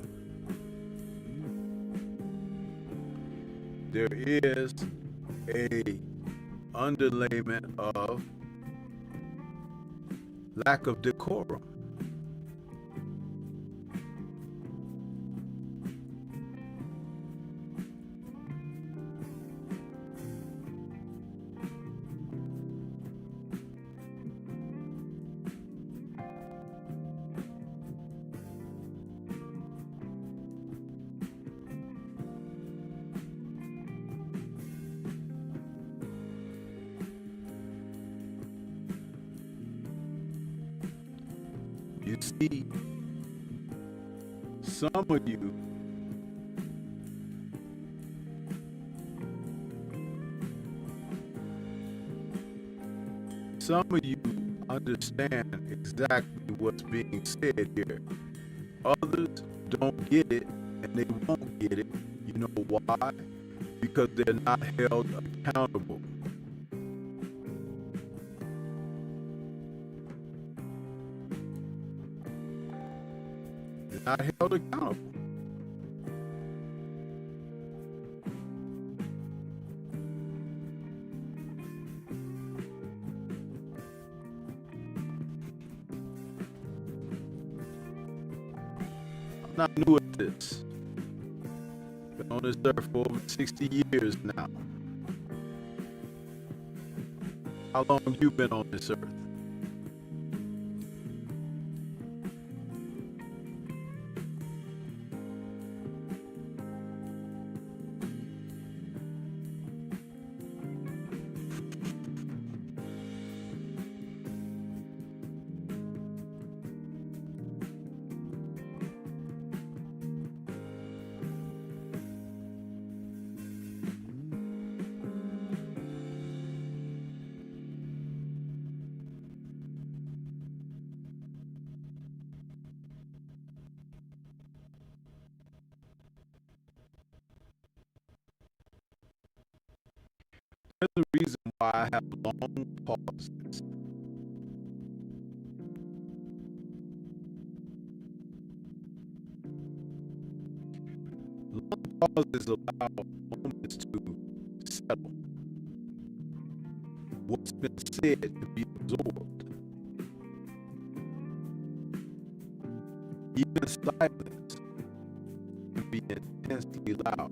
there is a underlayment of lack of decorum. You see, some of you understand exactly what's being said here. Others don't get it, and they won't get it. You know why? Because they're not held accountable. They're not held accountable. I'm not new at this. Been on this earth for over 60 years now. How long have you been on this earth? There's a reason why I have long pauses. Long pauses allow moments to settle. What's been said to be absorbed. Even silence can be intensely loud.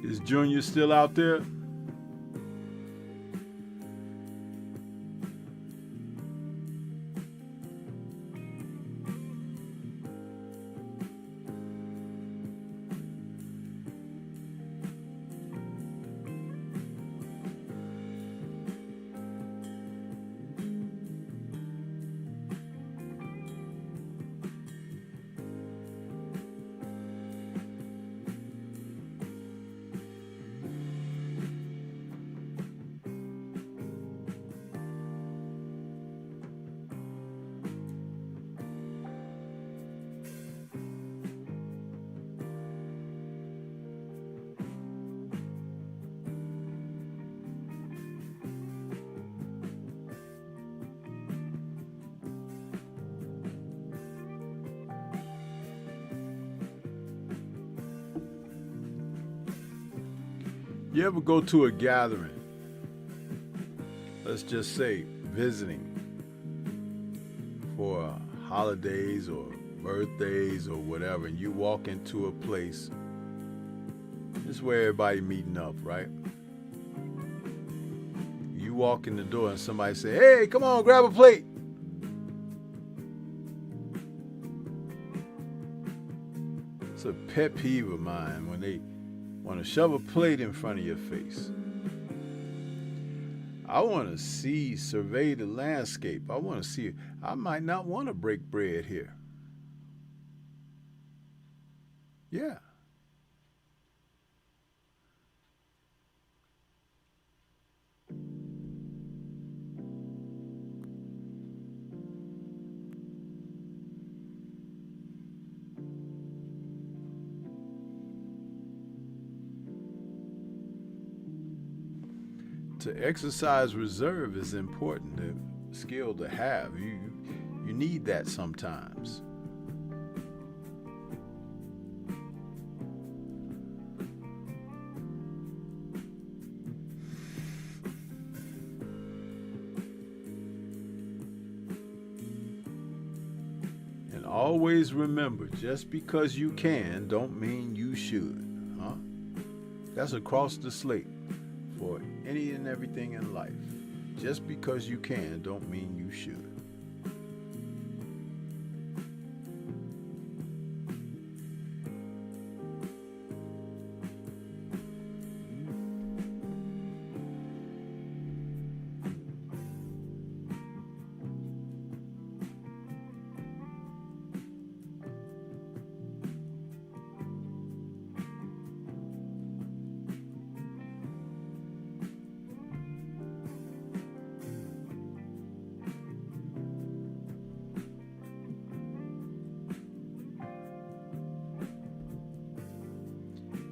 Is Junior still out there? You ever go to a gathering, let's just say visiting for holidays or birthdays or whatever, and you walk into a place, this is where everybody meeting up, right? You walk in the door and somebody say, hey, come on, grab a plate. It's a pet peeve of mine when they want to shove a plate in front of your face. I want to survey the landscape. I want to see, I might not want to break bread here. Yeah. To exercise reserve is important, a skill to have. You need that sometimes. And always remember, just because you can don't mean you should. Huh? That's across the slate for any and everything in life. Just because you can don't mean you should.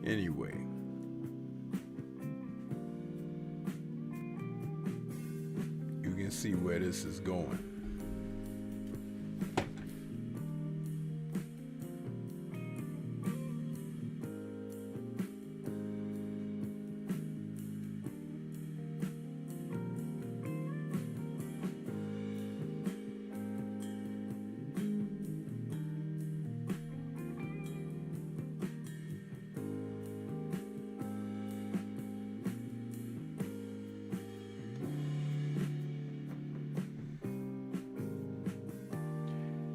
Anyway, you can see where this is going.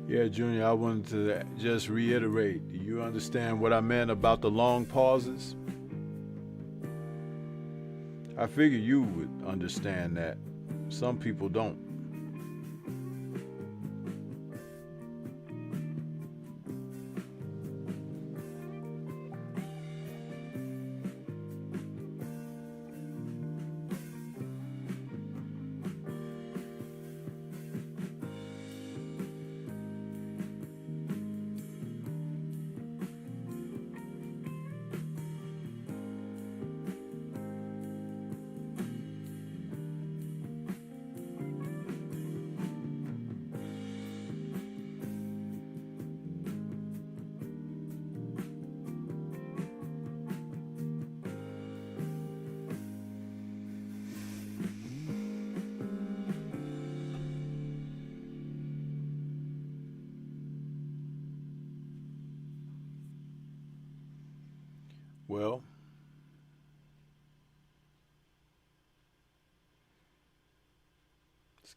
Yeah, Junior, I wanted to just reiterate. Do you understand what I meant about the long pauses? I figure you would understand that. Some people don't. Well,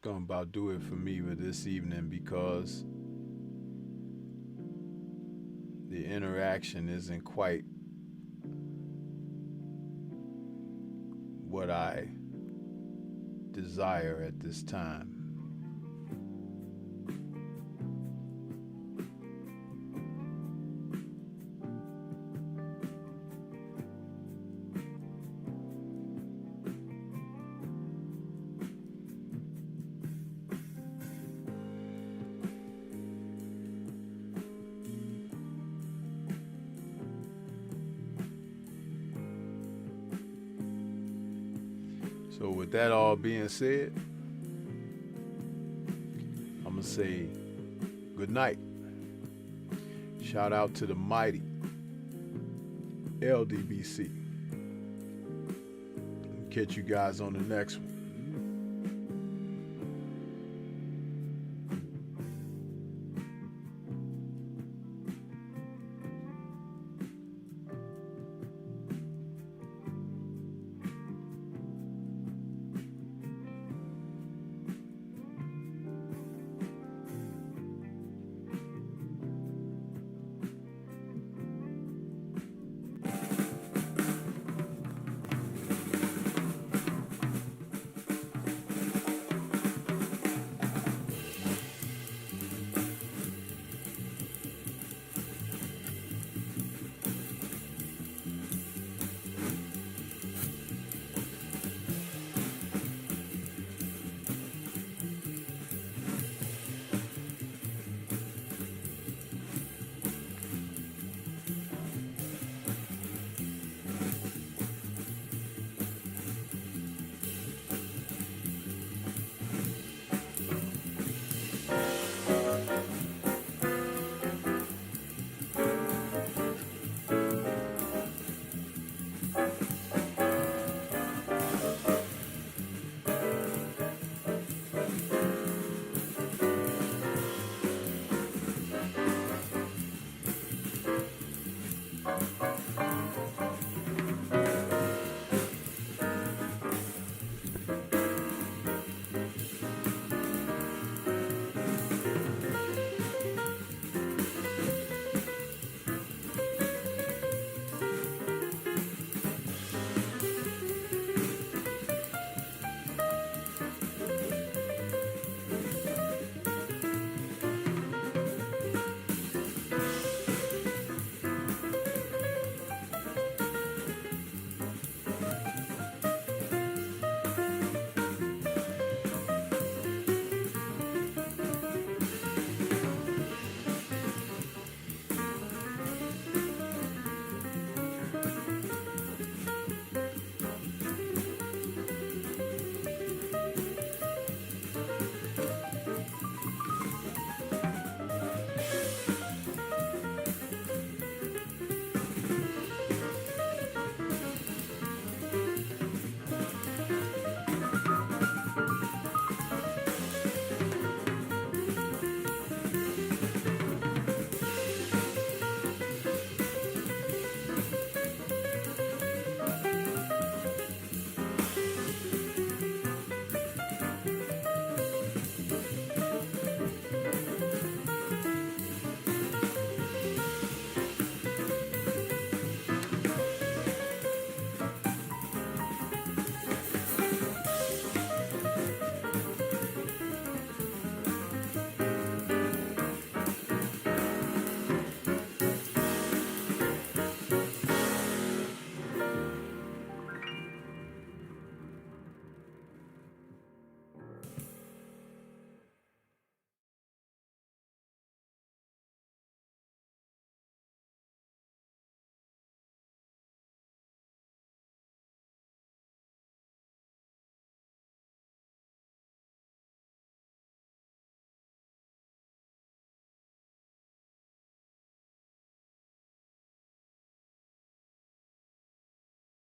gonna about do it for me for this evening, because the interaction isn't quite what I desire at this time. So with that all being said, I'm going to say good night. Shout out to the mighty LDBC. Catch you guys on the next one.